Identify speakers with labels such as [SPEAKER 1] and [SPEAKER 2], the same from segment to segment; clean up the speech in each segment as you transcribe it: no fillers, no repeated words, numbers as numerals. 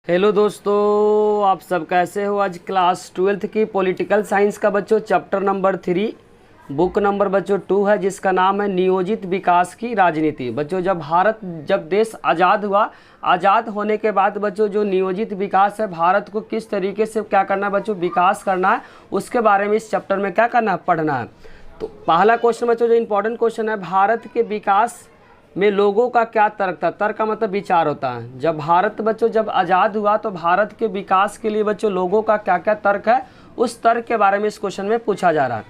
[SPEAKER 1] Hello दोस्तों, आप सब कैसे हो। आज क्लास 12th की पॉलिटिकल साइंस का बच्चों चैप्टर नंबर 3 बुक नंबर बच्चों 2 है, जिसका नाम है नियोजित विकास की राजनीति। बच्चों जब देश आज़ाद हुआ, आज़ाद होने के बाद बच्चों जो नियोजित विकास है, भारत को किस तरीके से क्या करना है बच्चों, विकास करना है, उसके बारे में इस चैप्टर में क्या करना है, पढ़ना है। तो पहला क्वेश्चन बच्चों जो इंपॉर्टेंट क्वेश्चन है, भारत के विकास में लोगों का क्या तर्क था। तर्क का मतलब विचार होता है। जब भारत बच्चों जब आज़ाद हुआ तो भारत के विकास के लिए बच्चों लोगों का क्या क्या तर्क है, उस तर्क के बारे में इस क्वेश्चन में पूछा जा रहा है।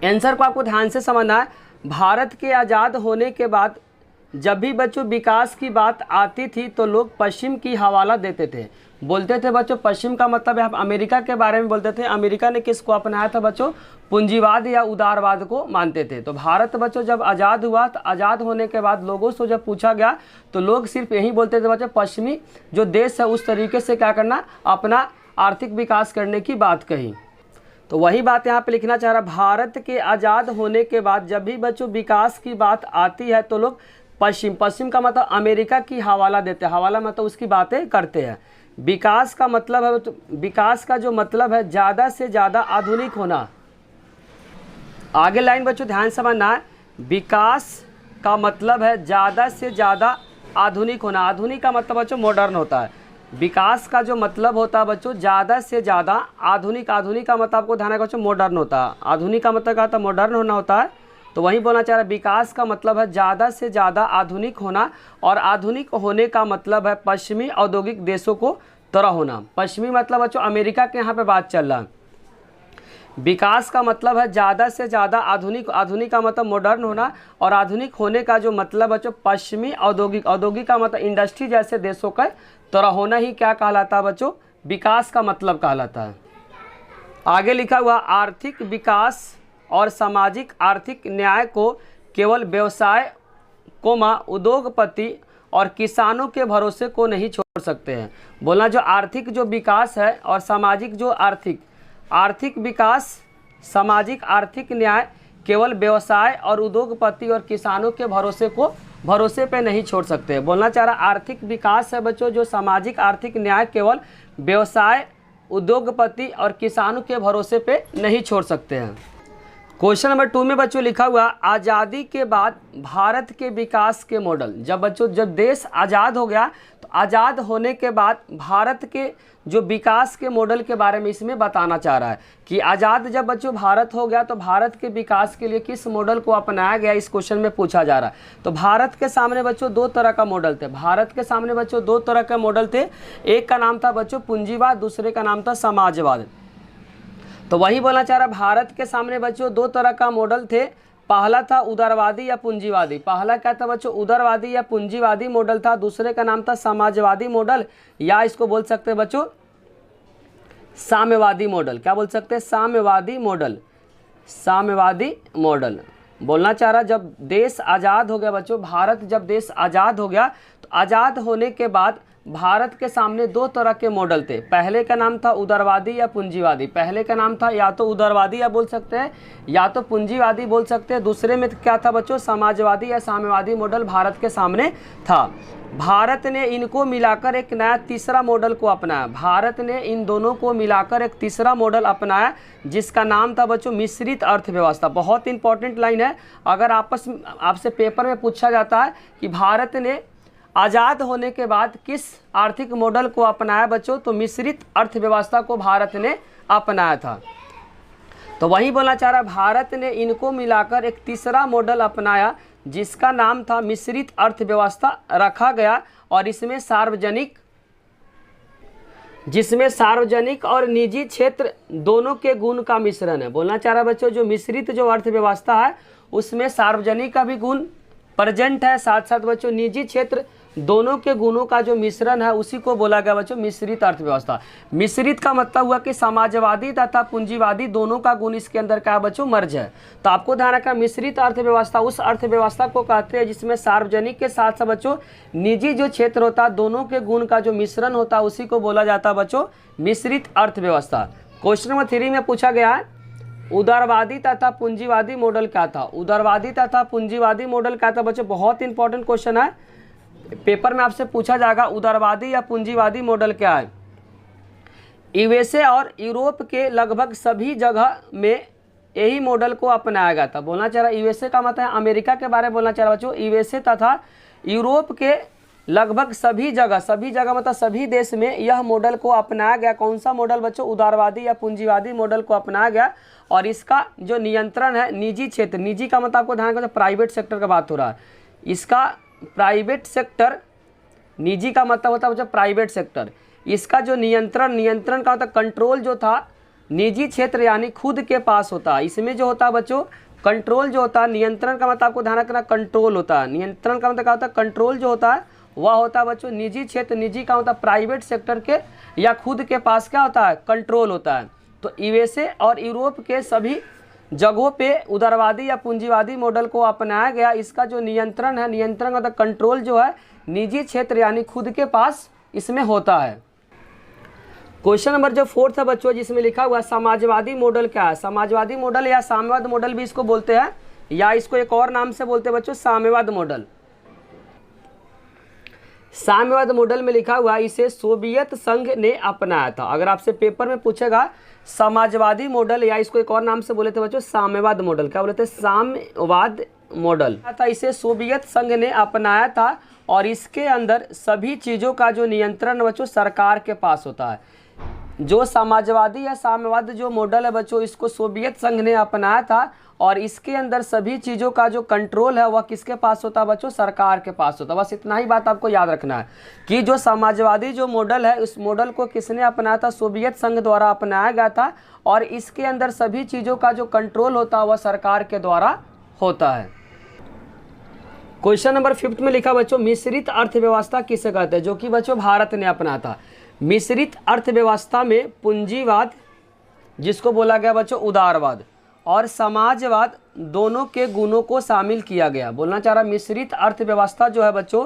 [SPEAKER 1] आंसर को आपको ध्यान से समझना है। भारत के आज़ाद होने के बाद जब भी बच्चों विकास की बात आती थी तो लोग पश्चिम की हवाला देते थे, बोलते थे बच्चों। पश्चिम का मतलब है आप अमेरिका के बारे में बोलते थे। अमेरिका ने किसको अपनाया था बच्चों, पूंजीवाद या उदारवाद को मानते थे। तो भारत बच्चों जब आज़ाद हुआ तो आज़ाद होने के बाद लोगों से जब पूछा गया तो लोग सिर्फ यही बोलते थे बच्चों, पश्चिमी जो देश है उस तरीके से क्या करना, अपना आर्थिक विकास करने की बात कही। तो वही बात यहाँ पे लिखना चाह रहा, भारत के आज़ाद होने के बाद जब भी बच्चों विकास की बात आती है तो लोग पश्चिम का मतलब अमेरिका की हवाला देते हैं। हवाला मतलब उसकी बातें करते हैं। विकास का मतलब है, तो विकास का जो मतलब है ज़्यादा से ज़्यादा आधुनिक होना। आगे लाइन बच्चों ध्यान समझना है। विकास का मतलब है ज़्यादा से ज़्यादा आधुनिक होना। आधुनिक का मतलब बच्चों मॉडर्न होता है। विकास का जो मतलब होता है बच्चों ज़्यादा से ज़्यादा आधुनिक। आधुनिक का मतलब आपको ध्यान रखना बच्चों मॉडर्न होता है। आधुनिक का मतलब क्या होता है, मॉडर्न होना होता है। तो वही बोलना चाह रहा है, विकास का मतलब है ज़्यादा से ज़्यादा आधुनिक होना, और आधुनिक होने का मतलब है पश्चिमी औद्योगिक देशों को तरह होना। पश्चिमी मतलब बच्चों अमेरिका के यहाँ पे बात चल रहा है। विकास का मतलब है ज़्यादा से ज़्यादा आधुनिक। आधुनिक का मतलब मॉडर्न होना, और आधुनिक होने का जो मतलब बच्चों पश्चिमी औद्योगिक। औद्योगिक का मतलब इंडस्ट्री जैसे देशों का तरह होना ही क्या कहलाता है बच्चों, विकास का मतलब कहलाता है। आगे लिखा हुआ, आर्थिक विकास और सामाजिक आर्थिक न्याय को केवल व्यवसाय उद्योगपति और किसानों के भरोसे को नहीं छोड़ सकते हैं। बोलना जो आर्थिक जो विकास है और सामाजिक जो आर्थिक विकास, सामाजिक आर्थिक न्याय केवल व्यवसाय और उद्योगपति और किसानों के भरोसे पे नहीं छोड़ सकते। बोलना चाह रहा आर्थिक विकास है बच्चों जो सामाजिक आर्थिक न्याय केवल व्यवसाय, उद्योगपति और किसानों के भरोसे पे नहीं छोड़ सकते हैं। क्वेश्चन नंबर 2 में बच्चों लिखा हुआ, आज़ादी के बाद भारत के विकास के मॉडल। जब देश आज़ाद हो गया तो आज़ाद होने के बाद भारत के जो विकास के मॉडल के बारे में इसमें बताना चाह रहा है कि आज़ाद जब बच्चों भारत हो गया तो भारत के विकास के लिए किस मॉडल को अपनाया गया, इस क्वेश्चन में पूछा जा रहा है। तो भारत के सामने बच्चों दो तरह का मॉडल थे। भारत के सामने बच्चों दो तरह के मॉडल थे। एक का नाम था बच्चों पूंजीवाद, दूसरे का नाम था समाजवाद। तो वही बोलना चाह रहा, भारत के सामने बच्चों दो तरह का मॉडल थे। पहला था उदारवादी या पूंजीवादी। पहला क्या था बच्चों, उदारवादी या पूंजीवादी मॉडल था। दूसरे का नाम था समाजवादी मॉडल, या इसको बोल सकते हैं बच्चों साम्यवादी मॉडल। क्या बोल सकते हैं, साम्यवादी मॉडल। साम्यवादी मॉडल बोलना चाह रहा, जब देश आज़ाद हो गया बच्चों, भारत जब देश आज़ाद हो गया तो आज़ाद होने के बाद भारत के सामने दो तरह के मॉडल थे। पहले का नाम था उदारवादी या पूंजीवादी। पहले का नाम था या तो उदारवादी या बोल सकते हैं, या तो पूंजीवादी बोल सकते हैं। दूसरे में क्या था बच्चों, समाजवादी या साम्यवादी मॉडल भारत के सामने था। भारत ने इनको मिलाकर एक नया तीसरा मॉडल को अपनाया। भारत ने इन दोनों को मिलाकर एक तीसरा मॉडल अपनाया जिसका नाम था बच्चों मिश्रित अर्थव्यवस्था। बहुत इंपॉर्टेंट लाइन है, अगर आपसे पेपर में पूछा जाता है कि भारत ने आज़ाद होने के बाद किस आर्थिक मॉडल को अपनाया बच्चों, तो मिश्रित अर्थव्यवस्था को भारत ने अपनाया था। तो वही बोलना चाह रहा, भारत ने इनको मिलाकर एक तीसरा मॉडल अपनाया जिसका नाम था मिश्रित अर्थव्यवस्था रखा गया, और जिसमें सार्वजनिक और निजी क्षेत्र दोनों के गुण का मिश्रण है। बोलना चाह रहा बच्चों जो मिश्रित जो अर्थव्यवस्था है उसमें सार्वजनिक का भी गुण प्रेजेंट है, साथ साथ बच्चों निजी क्षेत्र दोनों के गुणों का जो मिश्रण है उसी को बोला गया बच्चों मिश्रित अर्थव्यवस्था। मिश्रित का मतलब हुआ कि समाजवादी तथा पूंजीवादी दोनों का गुण इसके अंदर क्या बच्चों मर्ज है। तो आपको ध्यान रखना, मिश्रित अर्थव्यवस्था उस अर्थव्यवस्था को कहते हैं जिसमें सार्वजनिक के साथ साथ बच्चों निजी जो क्षेत्र होता है दोनों के गुण का जो मिश्रण होता है उसी को बोला जाता है बच्चों मिश्रित अर्थव्यवस्था। क्वेश्चन नंबर 3 में पूछा गया है, उदारवादी तथा पूंजीवादी मॉडल क्या था। उदारवादी तथा पूंजीवादी मॉडल क्या था बच्चों, बहुत इंपॉर्टेंट क्वेश्चन है। पेपर में आपसे पूछा जाएगा उदारवादी या पूंजीवादी मॉडल क्या है। यूएसए और यूरोप के लगभग सभी जगह में यही मॉडल को अपनाया गया था। बोलना चाह रहा यूएसए का मतलब है अमेरिका के बारे में बोलना चाह रहा बच्चों। यूएसए तथा यूरोप के लगभग सभी जगह मतलब सभी देश में यह मॉडल को अपनाया गया। कौन सा मॉडल बच्चों? उदारवादी या पूंजीवादी मॉडल को अपनाया गया। और इसका जो नियंत्रण है निजी क्षेत्र, निजी का मतलब आपको ध्यान रखना प्राइवेट सेक्टर का बात हो रहा है। इसका प्राइवेट सेक्टर, निजी का मतलब होता है बच्चों प्राइवेट सेक्टर। इसका जो नियंत्रण का मतलब कंट्रोल जो था निजी क्षेत्र यानी खुद के पास होता है। इसमें जो होता है बच्चों कंट्रोल जो होता है, नियंत्रण का मतलब आपको ध्यान रखना कंट्रोल होता है। नियंत्रण का मतलब क्या होता है? कंट्रोल जो होता है वह होता है बच्चों निजी क्षेत्र। निजी का मतलब प्राइवेट सेक्टर के या खुद के पास क्या होता है? कंट्रोल होता है। तो यूएसए और यूरोप के सभी जगहों पे उदारवादी या पूंजीवादी मॉडल को अपनाया गया। इसका जो नियंत्रण है, नियंत्रण मतलब कंट्रोल जो है निजी क्षेत्र यानी खुद के पास इसमें होता है। क्वेश्चन नंबर जो 4 है बच्चों, जिसमें लिखा हुआ समाजवादी मॉडल क्या है? समाजवादी मॉडल या साम्यवाद मॉडल भी इसको बोलते हैं, या इसको एक और नाम से बोलते हैं बच्चों साम्यवाद मॉडल। साम्यवाद मॉडल में लिखा हुआ इसे सोवियत संघ ने अपनाया था। अगर आपसे पेपर में पूछेगा समाजवादी मॉडल या इसको एक और नाम से बोले थे बच्चों साम्यवाद मॉडल, क्या बोले थे? साम्यवाद मॉडल था। इसे सोवियत संघ ने अपनाया था और इसके अंदर सभी चीज़ों का जो नियंत्रण बच्चों सरकार के पास होता है। जो समाजवादी या साम्यवाद जो मॉडल है बच्चों इसको सोवियत संघ ने अपनाया था और इसके अंदर सभी चीज़ों का जो कंट्रोल है वह किसके पास होता है बच्चों? सरकार के पास होता है। बस इतना ही बात आपको याद रखना है कि जो समाजवादी जो मॉडल है उस मॉडल को किसने अपनाया था? सोवियत संघ द्वारा अपनाया गया था और इसके अंदर सभी चीज़ों का जो कंट्रोल होता है वह सरकार के द्वारा होता है। क्वेश्चन नंबर 5 में लिखा बच्चों मिश्रित अर्थव्यवस्था किसे कहते हैं? जो कि बच्चों भारत ने अपनाया था। मिश्रित अर्थव्यवस्था में पूंजीवाद जिसको बोला गया बच्चों उदारवाद और समाजवाद दोनों के गुणों को शामिल किया गया। बोलना चाह रहा मिश्रित अर्थव्यवस्था जो है बच्चों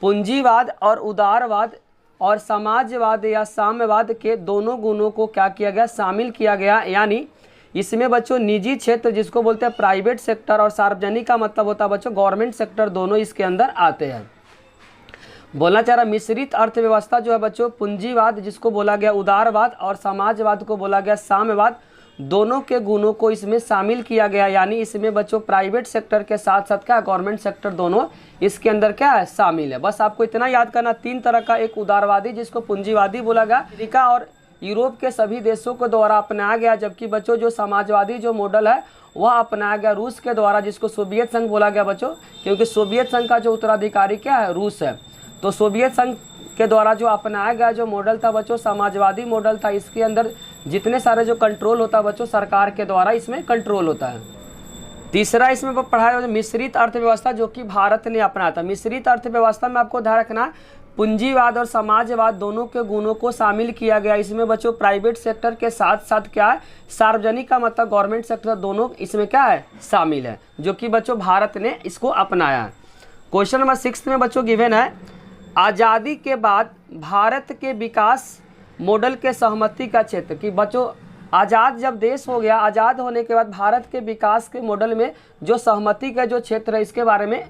[SPEAKER 1] पूंजीवाद और उदारवाद और समाजवाद या साम्यवाद के दोनों गुणों को क्या किया गया? शामिल किया गया। यानी इसमें बच्चों निजी क्षेत्र जिसको बोलते हैं प्राइवेट सेक्टर और सार्वजनिक का मतलब होता है बच्चों गवर्नमेंट सेक्टर, दोनों इसके अंदर आते हैं। बोलना चाह रहा मिश्रित अर्थव्यवस्था जो है बच्चों पूंजीवाद जिसको बोला गया उदारवाद और समाजवाद को बोला गया साम्यवाद, दोनों के गुणों को इसमें शामिल किया गया। यानी इसमें बच्चों प्राइवेट सेक्टर के साथ साथ क्या गवर्नमेंट सेक्टर दोनों इसके अंदर क्या है? शामिल है। बस आपको इतना याद करना 3 तरह का, एक उदारवादी जिसको पूंजीवादी बोला गया, अमेरिका और यूरोप के सभी देशों के द्वारा अपनाया गया, जबकि बच्चों जो समाजवादी जो मॉडल है वह अपनाया गया रूस के द्वारा जिसको सोवियत संघ बोला गया बच्चों, क्योंकि सोवियत संघ का जो उत्तराधिकारी क्या है? रूस है। तो सोवियत संघ के द्वारा जो अपनाया गया जो मॉडल था बच्चों समाजवादी मॉडल था। इसके अंदर जितने सारे जो कंट्रोल होता है बच्चों सरकार के द्वारा इसमें कंट्रोल होता है। तीसरा इसमें पढ़ाया मिश्रित अर्थव्यवस्था जो कि भारत ने अपनाया था। मिश्रित अर्थव्यवस्था में आपको ध्यान रखना पूंजीवाद और समाजवाद दोनों के गुणों को शामिल किया गया। इसमें बच्चों प्राइवेट सेक्टर के साथ साथ क्या है? सार्वजनिक का मतलब गवर्नमेंट सेक्टर, दोनों इसमें क्या है? शामिल है, जो कि बच्चों भारत ने इसको अपनाया है। क्वेश्चन नंबर 6 में बच्चों गिवन है आज़ादी के बाद भारत के विकास मॉडल के सहमति का क्षेत्र। कि बच्चों आज़ाद जब देश हो गया, आज़ाद होने के बाद भारत के विकास के मॉडल में जो सहमति का जो क्षेत्र है इसके बारे में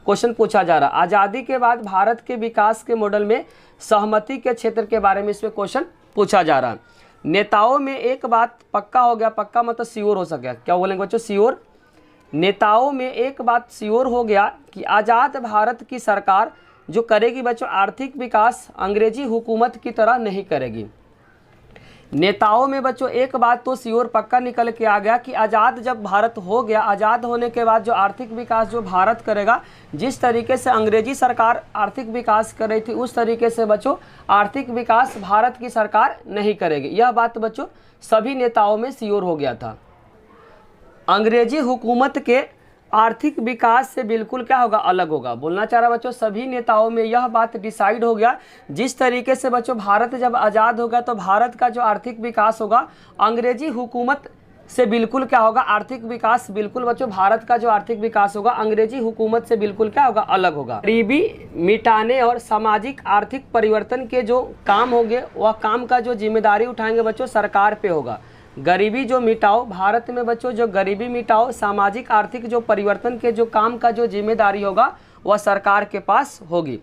[SPEAKER 1] क्वेश्चन पूछा जा रहा है। आज़ादी के बाद भारत के विकास के मॉडल में सहमति के क्षेत्र के बारे में इसमें क्वेश्चन पूछा जा रहा है। नेताओं में एक बात पक्का हो गया, पक्का मतलब श्योर हो सके, क्या बोलेंगे बच्चों? श्योर। नेताओं में एक बात श्योर हो गया कि आज़ाद भारत की सरकार जो करेगी बच्चों आर्थिक विकास अंग्रेजी हुकूमत की तरह नहीं करेगी। नेताओं में बच्चों एक बात तो श्योर पक्का निकल के आ गया कि आज़ाद जब भारत हो गया, आज़ाद होने के बाद जो आर्थिक विकास जो भारत करेगा, जिस तरीके से अंग्रेजी सरकार आर्थिक विकास कर रही थी उस तरीके से बच्चों आर्थिक विकास भारत की सरकार नहीं करेगी। यह बात बच्चों सभी नेताओं में श्योर हो गया था। अंग्रेजी हुकूमत के आर्थिक विकास से बिल्कुल क्या होगा? अलग होगा। बोलना चाह रहा बच्चों सभी नेताओं में यह बात डिसाइड हो गया। जिस तरीके से बच्चों भारत जब आज़ाद होगा तो भारत का जो आर्थिक विकास होगा अंग्रेजी हुकूमत से बिल्कुल क्या होगा? आर्थिक विकास बिल्कुल बच्चों भारत का जो आर्थिक विकास होगा अंग्रेजी हुकूमत से बिल्कुल क्या होगा? अलग होगा। गरीबी मिटाने और सामाजिक आर्थिक परिवर्तन के जो काम होंगे वह काम का जो जिम्मेदारी उठाएंगे बच्चों सरकार पे होगा। गरीबी जो मिटाओ, भारत में बच्चों जो गरीबी मिटाओ, सामाजिक आर्थिक जो परिवर्तन के जो काम का जो जिम्मेदारी होगा वह सरकार के पास होगी।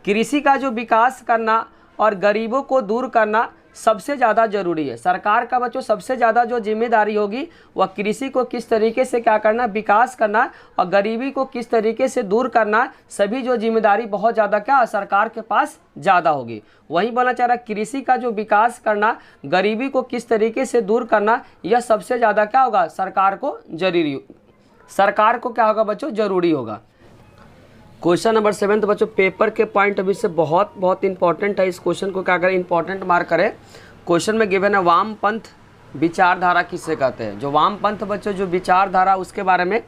[SPEAKER 1] कृषि का जो विकास करना और गरीबों को दूर करना सबसे ज़्यादा जरूरी है। सरकार का बच्चों सबसे ज़्यादा जो जिम्मेदारी होगी वह कृषि को किस तरीके से क्या करना, विकास करना, और गरीबी को किस तरीके से दूर करना, सभी जो जिम्मेदारी बहुत ज़्यादा क्या सरकार के पास ज़्यादा होगी। वहीं बोलना चाह रहा कृषि का जो विकास करना, गरीबी को किस तरीके से दूर करना, यह सबसे ज़्यादा क्या होगा, सरकार को क्या होगा बच्चों, जरूरी होगा। क्वेश्चन नंबर 7 बच्चों पेपर के पॉइंट ऑफ व्यू से बहुत इंपॉर्टेंट है। इस क्वेश्चन को क्या करें, इंपॉर्टेंट मार्क करें। क्वेश्चन में गिवन है वामपंथ विचारधारा किसे कहते हैं। जो वामपंथ बच्चों जो विचारधारा उसके बारे में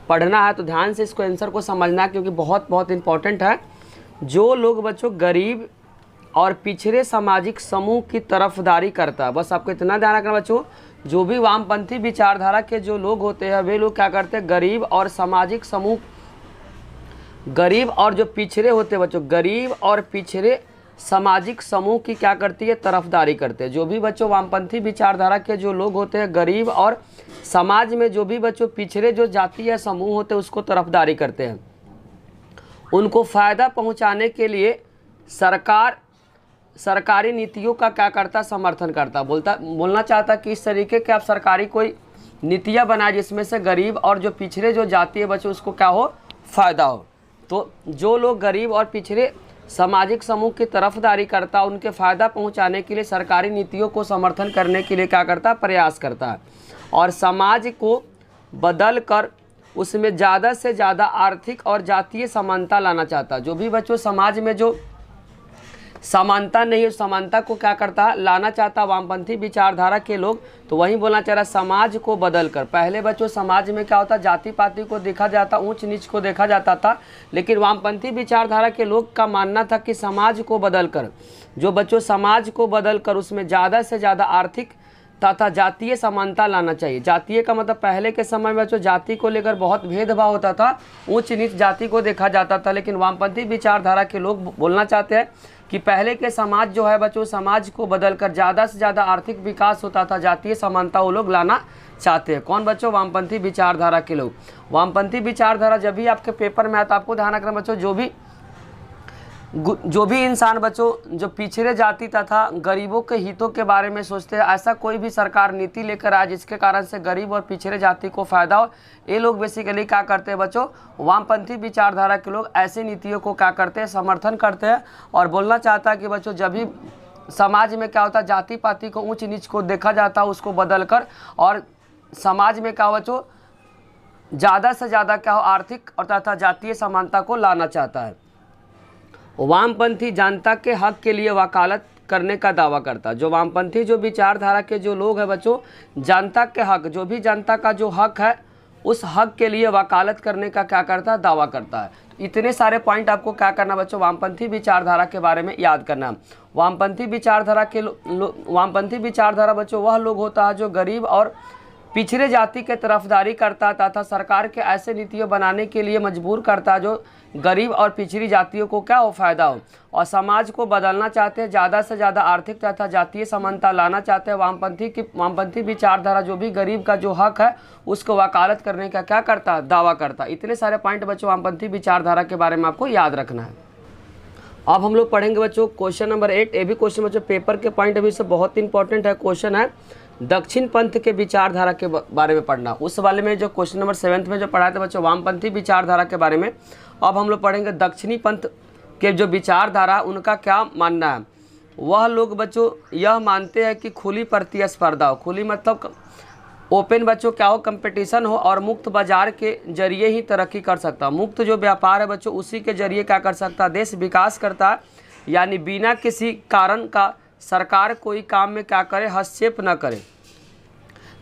[SPEAKER 1] पढ़ना है, तो ध्यान से इसको आंसर को समझना है क्योंकि बहुत इंपॉर्टेंट है। जो लोग बच्चों गरीब और पिछड़े सामाजिक समूह की तरफदारी करता है, बस आपको इतना ध्यान रखना बच्चों, जो भी वामपंथी विचारधारा के जो लोग होते हैं वे लोग क्या करते हैं, गरीब और सामाजिक समूह, गरीब और जो पिछड़े होते हैं बच्चों, गरीब और पिछड़े सामाजिक समूह की क्या करती है, तरफदारी करते हैं। जो भी बच्चों वामपंथी विचारधारा के जो लोग होते हैं गरीब और समाज में जो भी बच्चों पिछड़े जो जाति या समूह होते हैं उसको तरफदारी करते हैं, उनको फ़ायदा पहुंचाने के लिए सरकारी नीतियों का क्या करता, समर्थन करता। बोलना चाहता कि इस तरीके के आप सरकारी कोई नीतियाँ बनाए जिसमें से गरीब और जो पिछड़े जो जाति है बच्चों उसको क्या हो, फ़ायदा हो। तो जो लोग गरीब और पिछड़े सामाजिक समूह की तरफदारी करता, उनके फ़ायदा पहुंचाने के लिए सरकारी नीतियों को समर्थन करने के लिए क्या करता, प्रयास करता है, और समाज को बदल कर उसमें ज़्यादा से ज़्यादा आर्थिक और जातीय समानता लाना चाहता। जो भी बच्चों समाज में जो समानता नहीं है, समानता को क्या करता है, लाना चाहता वामपंथी विचारधारा के लोग। तो वहीं बोलना चाह रहा समाज को बदल कर। पहले बच्चों समाज में क्या होता, जाति पाति को देखा जाता, ऊंच नीच को देखा जाता था, लेकिन वामपंथी विचारधारा के लोग का मानना था कि समाज को बदल कर, जो बच्चों समाज को बदल कर उसमें ज़्यादा से ज़्यादा आर्थिक तथा जातीय समानता लाना चाहिए। जातीय का मतलब पहले के समय में बच्चों जाति को लेकर बहुत भेदभाव होता था, ऊंच नीच जाति को देखा जाता था, लेकिन वामपंथी विचारधारा के लोग बोलना चाहते हैं कि पहले के समाज जो है बच्चों, समाज को बदलकर ज़्यादा से ज़्यादा आर्थिक विकास होता था, जातीय समानता वो लोग लाना चाहते हैं। कौन बच्चों, वामपंथी विचारधारा के लोग। वामपंथी विचारधारा जब भी आपके पेपर में आता, आपको ध्यान रखना बच्चों, जो भी इंसान बच्चों जो पिछड़े जाति तथा गरीबों के हितों के बारे में सोचते हैं, ऐसा कोई भी सरकार नीति लेकर आए जिसके कारण से गरीब और पिछड़े जाति को फ़ायदा हो, ये लोग बेसिकली क्या करते हैं बच्चों, वामपंथी विचारधारा के लोग ऐसी नीतियों को क्या करते हैं, समर्थन करते हैं। और बोलना चाहता है कि बच्चों जब भी समाज में क्या होता है, जाति पाति को ऊंच नीच को देखा जाता है उसको बदल कर, और समाज में क्या हो बच्चों, ज़्यादा से ज़्यादा क्या हो, आर्थिक और तथा जातीय समानता को लाना चाहता है। वामपंथी जनता के हक के लिए वकालत करने का दावा करता। जो वामपंथी जो विचारधारा के जो लोग हैं बच्चों, जनता के हक, जो भी जनता का जो हक है उस हक के लिए वकालत करने का क्या करता है, दावा करता है। तो इतने सारे पॉइंट आपको क्या करना बच्चों, वामपंथी विचारधारा के बारे में याद करना। वामपंथी विचारधारा बच्चों वह लोग होता है जो गरीब और पिछड़े जाति के तरफदारी करता तथा सरकार के ऐसे नीतियाँ बनाने के लिए मजबूर करता जो गरीब और पिछड़ी जातियों को क्या हो, फ़ायदा हो, और समाज को बदलना चाहते हैं, ज़्यादा से ज़्यादा आर्थिक तथा जातीय समानता लाना चाहते हैं। वामपंथी विचारधारा जो भी गरीब का जो हक है उसको वकालत करने का क्या करता, दावा करता। इतने सारे पॉइंट बच्चों वामपंथी विचारधारा के बारे में आपको याद रखना है। अब हम लोग पढ़ेंगे बच्चों क्वेश्चन नंबर 8। ये भी क्वेश्चन बच्चों पेपर के पॉइंट ऑफ व्यू से बहुत इंपॉर्टेंट है। क्वेश्चन है दक्षिण पंथ के विचारधारा के बारे में पढ़ना। उस वाले में जो क्वेश्चन नंबर 7 में जो पढ़ाए थे बच्चों वामपंथी विचारधारा के बारे में, अब हम लोग पढ़ेंगे दक्षिणी पंथ के जो विचारधारा उनका क्या मानना है। वह लोग बच्चों यह मानते हैं कि खुली प्रतिस्पर्धा हो, खुली मतलब ओपन बच्चों क्या हो, कंपटीशन हो, और मुक्त बाजार के जरिए ही तरक्की कर सकता। मुक्त जो व्यापार है बच्चों उसी के जरिए क्या कर सकता, देश विकास करता है, यानी बिना किसी कारण का सरकार कोई काम में क्या करे, हस्तक्षेप न करे।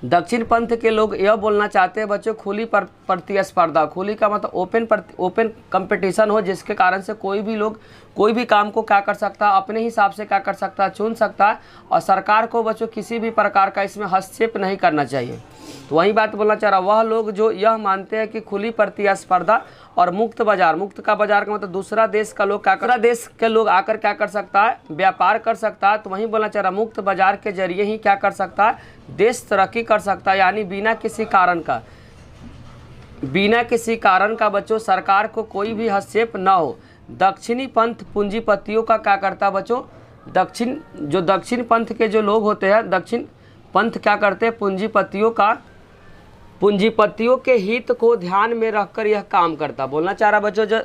[SPEAKER 1] दक्षिण पंथ के लोग यह बोलना चाहते हैं बच्चों खुली प्रतिस्पर्धा, खुली का मतलब ओपन कंपटीशन हो, जिसके कारण से कोई भी लोग कोई भी काम को क्या कर सकता है, अपने हिसाब से क्या कर सकता है, चुन सकता है, और सरकार को बच्चों किसी भी प्रकार का इसमें हस्तक्षेप नहीं करना चाहिए। तो वही बात बोलना चाह रहा, वह लोग जो यह मानते हैं कि खुली प्रतिस्पर्धा और मुक्त बाजार, मुक्त का बाजार का मतलब दूसरा देश का लोग क्या कर, देश के लोग आकर क्या कर सकता है, व्यापार कर सकता है। तो वहीं बोलना चाह रहा मुक्त बाजार के जरिए ही क्या कर सकता है, देश तरक्की कर सकता है, यानी बिना किसी कारण का बच्चों सरकार को कोई भी हस्तक्षेप न हो, दक्षिणी पंथ पूंजीपतियों का क्या करता है बच्चों, दक्षिण पंथ के जो लोग होते हैं, दक्षिण पंथ क्या करते हैं, पूंजीपतियों के हित को ध्यान में रखकर यह काम करता। बोलना चाह रहा बच्चों, जो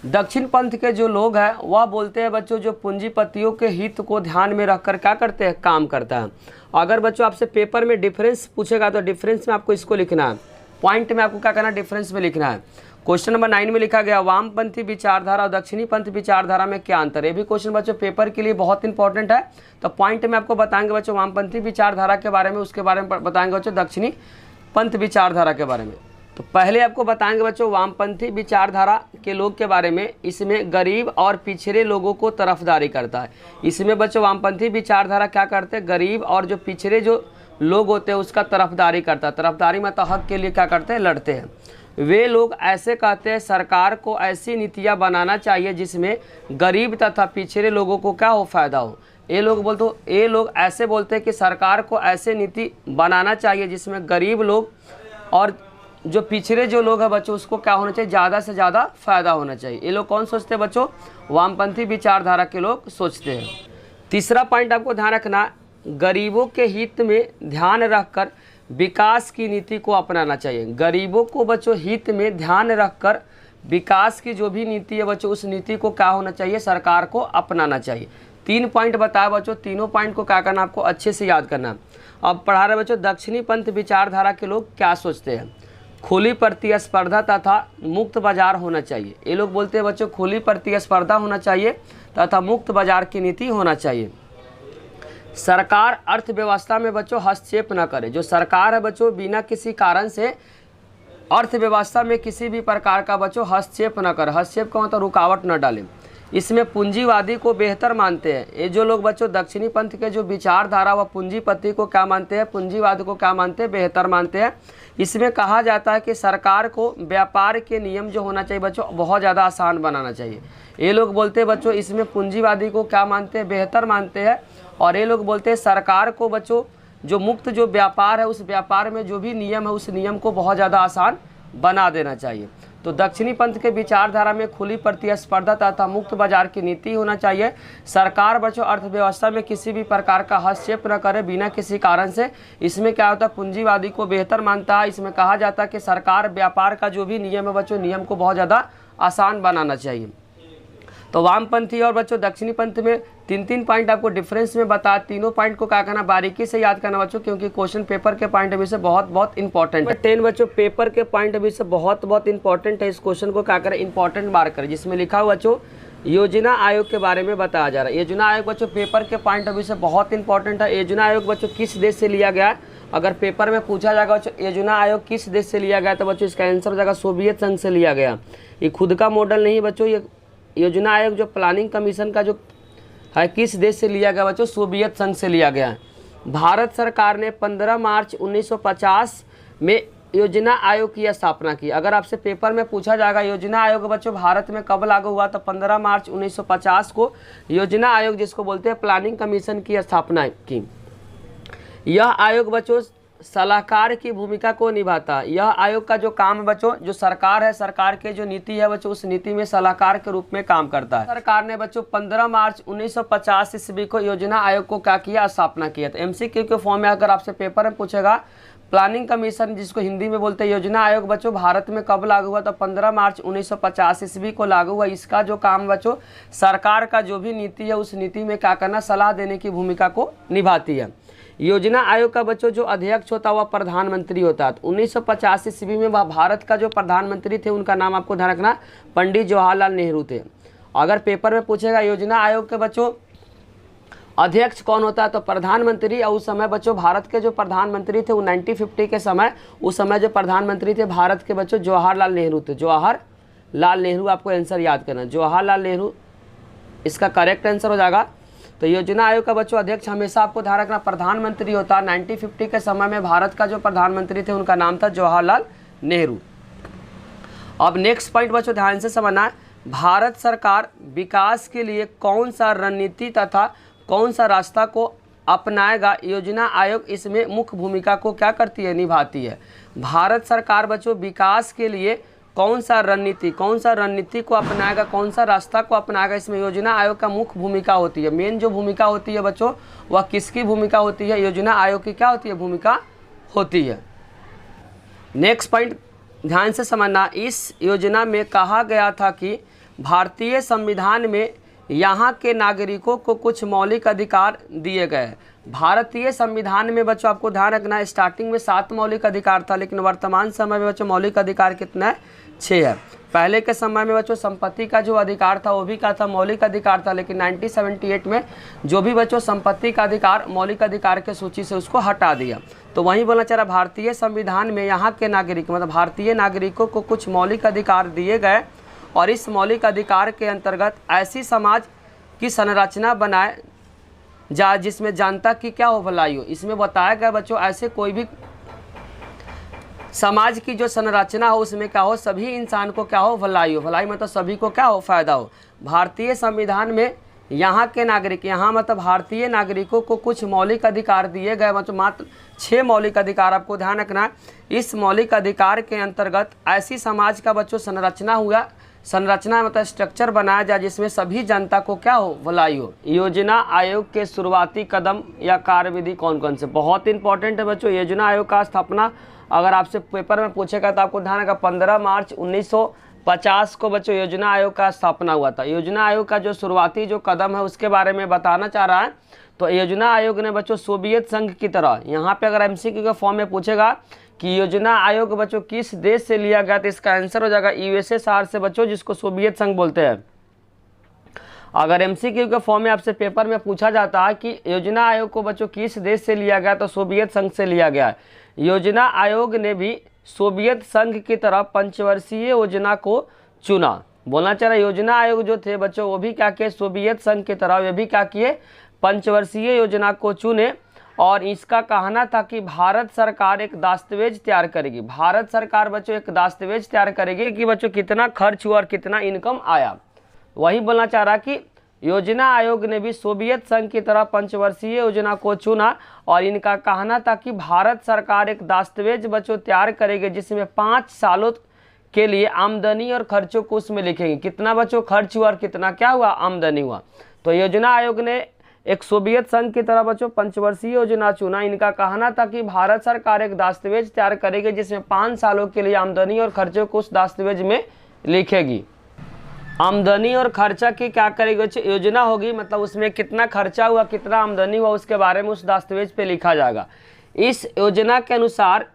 [SPEAKER 1] दक्षिण पंथ के जो लोग हैं वह बोलते हैं बच्चों जो पूंजीपतियों के हित को ध्यान में रखकर क्या करते हैं, काम करता है। अगर बच्चों आपसे पेपर में डिफरेंस पूछेगा तो डिफरेंस में आपको इसको लिखना है, पॉइंट में आपको क्या करना है, डिफरेंस में लिखना है। क्वेश्चन नंबर 9 में लिखा गया वामपंथी विचारधारा और दक्षिणी पंथ विचारधारा में क्या अंतर है। ये भी क्वेश्चन बच्चों पेपर के लिए बहुत इंपॉर्टेंट है। तो पॉइंट में आपको बताएंगे बच्चों वामपंथी विचारधारा के बारे में, उसके बारे में बताएंगे बच्चों दक्षिणी पंथ विचारधारा के बारे में। तो पहले आपको बताएंगे बच्चों वामपंथी विचारधारा के लोग के बारे में। इसमें गरीब और पिछड़े लोगों को तरफदारी करता है। इसमें बच्चों वामपंथी विचारधारा क्या करते हैं, गरीब और जो पिछड़े जो लोग होते हैं उसका तरफदारी करता है। तरफदारी मतलब हक के लिए क्या करते हैं, लड़ते हैं। वे लोग ऐसे कहते हैं सरकार को ऐसी नीतियाँ बनाना चाहिए जिसमें गरीब तथा पिछड़े लोगों को क्या हो, फायदा हो। ये लोग ऐसे बोलते हैं कि सरकार को ऐसे नीति बनाना चाहिए जिसमें गरीब लोग और जो पिछड़े जो लोग हैं बच्चों उसको क्या होना चाहिए, ज़्यादा से ज़्यादा फायदा होना चाहिए। ये लोग कौन सोचते हैं बच्चों, वामपंथी विचारधारा के लोग सोचते हैं। तीसरा पॉइंट आपको ध्यान रखना, गरीबों के हित में ध्यान रखकर विकास की नीति को अपनाना चाहिए। गरीबों को बच्चों हित में ध्यान रखकर विकास की जो भी नीति है बच्चों उस नीति को क्या होना चाहिए, सरकार को अपनाना चाहिए। 3 पॉइंट बताया बच्चों, तीनों पॉइंट को क्या करना, आपको अच्छे से याद करना। अब पढ़ा रहे बच्चों दक्षिणी पंथ विचारधारा के लोग क्या सोचते हैं, खुली प्रतिस्पर्धा तथा मुक्त बाजार होना चाहिए। ये लोग बोलते हैं बच्चों खुली प्रतिस्पर्धा होना चाहिए तथा मुक्त बाजार की नीति होना चाहिए। सरकार अर्थव्यवस्था में बच्चों हस्तक्षेप न करे। जो सरकार है बच्चों बिना किसी कारण से अर्थव्यवस्था में किसी भी प्रकार का बच्चों हस्तक्षेप न करे। हस्तक्षेप का मतलब रुकावट न डाले। इसमें पूंजीवादी को बेहतर मानते हैं। ये जो लोग बच्चों दक्षिणी पंथ के जो विचारधारा व पूंजीपति को क्या मानते हैं, पूंजीवाद को क्या मानते हैं, बेहतर मानते हैं। इसमें कहा जाता है कि सरकार को व्यापार के नियम जो होना चाहिए बच्चों बहुत ज़्यादा आसान बनाना चाहिए। ये लोग बोलते हैं बच्चों इसमें पूंजीवादी को क्या मानते हैं, बेहतर मानते हैं। और ये लोग बोलते हैं सरकार को बच्चों जो मुक्त जो व्यापार है उस व्यापार में जो भी नियम है उस नियम को बहुत ज़्यादा आसान बना देना चाहिए। तो दक्षिणी पंथ के विचारधारा में खुली प्रतिस्पर्धा तथा मुक्त बाजार की नीति होना चाहिए। सरकार बच्चों अर्थव्यवस्था में किसी भी प्रकार का हस्तक्षेप न करे बिना किसी कारण से। इसमें क्या होता है, पूंजीवादी को बेहतर मानता है। इसमें कहा जाता है कि सरकार व्यापार का जो भी नियम है बच्चों नियम को बहुत ज़्यादा आसान बनाना चाहिए। तो वामपंथी और बच्चों दक्षिणी पंथ में 3 पॉइंट आपको डिफरेंस में बता, तीनों पॉइंट को क्या करना, बारीकी से याद करना बच्चों, क्योंकि क्वेश्चन पेपर के पॉइंट ऑफ व्यू से बहुत इंपॉर्टेंट है। 10 बच्चों पेपर के पॉइंट ऑफ व्यू से बहुत इंपॉर्टेंट है। इस क्वेश्चन को क्या करें, इंपॉर्टेंट मार्क करें, जिसमें लिखा हुआ बच्चों योजना आयोग के बारे में बताया जा रहा है। योजना आयोग बच्चों पेपर के पॉइंट ऑफ व्यू से बहुत इंपॉर्टेंट है। योजना आयोग बच्चों किस देश से लिया गया, अगर पेपर में पूछा जाएगा बच्चों योजना आयोग किस देश से लिया गया, तो बच्चों इसका आंसर हो जाएगा सोवियत संघ से लिया गया। ये खुद का मॉडल नहीं बच्चों, ये योजना आयोग जो प्लानिंग कमीशन का जो है किस देश से लिया गया बच्चों, सोवियत संघ से लिया गया है। भारत सरकार ने 15 मार्च 1950 में योजना आयोग की स्थापना की। अगर आपसे पेपर में पूछा जाएगा योजना आयोग बच्चों भारत में कब लागू हुआ, तो 15 मार्च 1950 को योजना आयोग जिसको बोलते हैं प्लानिंग कमीशन की स्थापना की। यह आयोग बच्चों सलाहकार की भूमिका को निभाता है। यह आयोग का जो काम है बच्चों, जो सरकार है, सरकार के जो नीति है बच्चों उस नीति में सलाहकार के रूप में काम करता है। सरकार ने बच्चों 15 मार्च 1950 ईस्वी को योजना आयोग को क्या किया, स्थापना किया। तो एमसीक्यू के फॉर्म में अगर आपसे पेपर में पूछेगा प्लानिंग कमीशन जिसको हिंदी में बोलते हैं योजना आयोग बच्चों भारत में कब लागू हुआ, तो 15 मार्च 1950 ईस्वी को लागू हुआ। इसका जो काम बच्चों सरकार का जो भी नीति है उस नीति में क्या करना, सलाह देने की भूमिका को निभाती है। योजना आयोग का बच्चों जो अध्यक्ष होता है वह प्रधानमंत्री होता है। 1950 ईस्वी में वह भारत का जो प्रधानमंत्री थे उनका नाम आपको ध्यान रखना पंडित जवाहरलाल नेहरू थे। अगर पेपर में पूछेगा योजना आयोग के बच्चों अध्यक्ष कौन होता है, तो प्रधानमंत्री। और उस समय बच्चों भारत के जो प्रधानमंत्री थे वो 1950 के समय, उस समय जो प्रधानमंत्री थे भारत के बच्चों जवाहरलाल नेहरू थे। जवाहरलाल नेहरू आपको आंसर याद करना, जवाहरलाल नेहरू इसका करेक्ट आंसर हो जाएगा। तो योजना आयोग का बच्चों अध्यक्ष हमेशा आपको ध्यान रखना प्रधानमंत्री होता है। 1950 के समय में भारत का जो प्रधानमंत्री थे उनका नाम था जवाहरलाल नेहरू। अब नेक्स्ट पॉइंट बच्चों ध्यान से समझना है, भारत सरकार विकास के लिए कौन सा रणनीति तथा कौन सा रास्ता को अपनाएगा, योजना आयोग इसमें मुख्य भूमिका को क्या करती है, निभाती है। भारत सरकार बच्चों विकास के लिए कौन सा रणनीति को अपनाएगा, कौन सा रास्ता को अपनाएगा, इसमें योजना आयोग का मुख्य भूमिका होती है। मेन जो भूमिका होती है बच्चों वह किसकी भूमिका होती है, योजना आयोग की क्या होती है, भूमिका होती है। नेक्स्ट पॉइंट ध्यान से समझना, इस योजना में कहा गया था कि भारतीय संविधान में यहाँ के नागरिकों को कुछ मौलिक अधिकार दिए गए। भारतीय संविधान में बच्चों आपको ध्यान रखना, स्टार्टिंग में 7 मौलिक अधिकार था, लेकिन वर्तमान समय में बच्चों मौलिक अधिकार कितना है, 6 है। पहले के समय में बच्चों संपत्ति का जो अधिकार था वो भी क्या था, मौलिक अधिकार था, लेकिन 1978 में जो भी बच्चों संपत्ति का अधिकार मौलिक अधिकार के सूची से उसको हटा दिया। तो वहीं बोलना चाह रहा, भारतीय संविधान में यहाँ के नागरिक मतलब भारतीय नागरिकों को कुछ मौलिक अधिकार दिए गए और इस मौलिक अधिकार के अंतर्गत ऐसी समाज की संरचना बनाए जा जिसमें जनता की क्या हो, भलाई हो। इसमें बताया गया बच्चों ऐसे कोई भी समाज की जो संरचना हो उसमें क्या हो, सभी इंसान को क्या हो, भलाई हो। भलाई मतलब सभी को क्या हो, फायदा हो। भारतीय संविधान में यहाँ के नागरिक, यहाँ मतलब भारतीय नागरिकों को कुछ मौलिक अधिकार दिए गए, मतलब मात्र 6 मौलिक अधिकार आपको ध्यान रखना है। इस मौलिक अधिकार के अंतर्गत ऐसी समाज का बच्चों संरचना मतलब स्ट्रक्चर बनाया जाए जिसमें सभी जनता को क्या हो, भलाई हो। योजना आयोग के शुरुआती कदम या कार्यविधि कौन कौन से, बहुत इंपॉर्टेंट है बच्चों। योजना आयोग का स्थापना अगर आपसे पेपर में पूछेगा तो आपको ध्यान रखा 15 मार्च 1950 को बच्चों योजना आयोग का स्थापना हुआ था। योजना आयोग का जो शुरुआती जो कदम है उसके बारे में बताना चाह रहा है। तो योजना आयोग ने बच्चों सोवियत संघ की तरह, यहाँ पे अगर एमसीक्यू के फॉर्म में पूछेगा कि योजना आयोग बच्चों किस देश से लिया गया, तो इसका आंसर हो जाएगा यूएसएसआर से बच्चों, जिसको सोवियत संघ बोलते हैं। अगर एमसीक्यू के फॉर्म में आपसे पेपर में पूछा जाता है कि योजना आयोग को बच्चों किस देश से लिया गया, तो सोवियत संघ से लिया गया है। योजना आयोग ने भी सोवियत संघ की तरह पंचवर्षीय योजना को चुना। बोलना चाह रहा योजना आयोग जो थे बच्चों वो भी क्या किए, सोवियत संघ की तरह वे भी क्या किए, पंचवर्षीय योजना को चुने। और इसका कहना था कि भारत सरकार एक दस्तावेज तैयार करेगी। भारत सरकार बच्चों एक दस्तावेज तैयार करेगी कि बच्चों कितना खर्च हुआ और कितना इनकम आया। वही बोलना चाह रहा कि योजना आयोग ने भी सोवियत संघ की तरह पंचवर्षीय योजना को चुना और इनका कहना था कि भारत सरकार एक दस्तावेज बच्चों तैयार करेगी जिसमें 5 सालों के लिए आमदनी और खर्चों को उसमें लिखेंगे, कितना बच्चों खर्च हुआ और कितना क्या हुआ, आमदनी हुआ। तो योजना आयोग ने एक सोवियत संघ की तरह बच्चों पंचवर्षीय योजना चुना। इनका कहना था कि भारत सरकार एक दस्तावेज तैयार करेगी जिसमें 5 सालों के लिए आमदनी और खर्चों को उस दस्तावेज में लिखेगी। आमदनी और खर्चा की क्या करेगी बच्चों, योजना होगी, मतलब उसमें कितना खर्चा हुआ कितना आमदनी हुआ उसके बारे में उस दस्तावेज पे लिखा जाएगा। इस योजना के अनुसार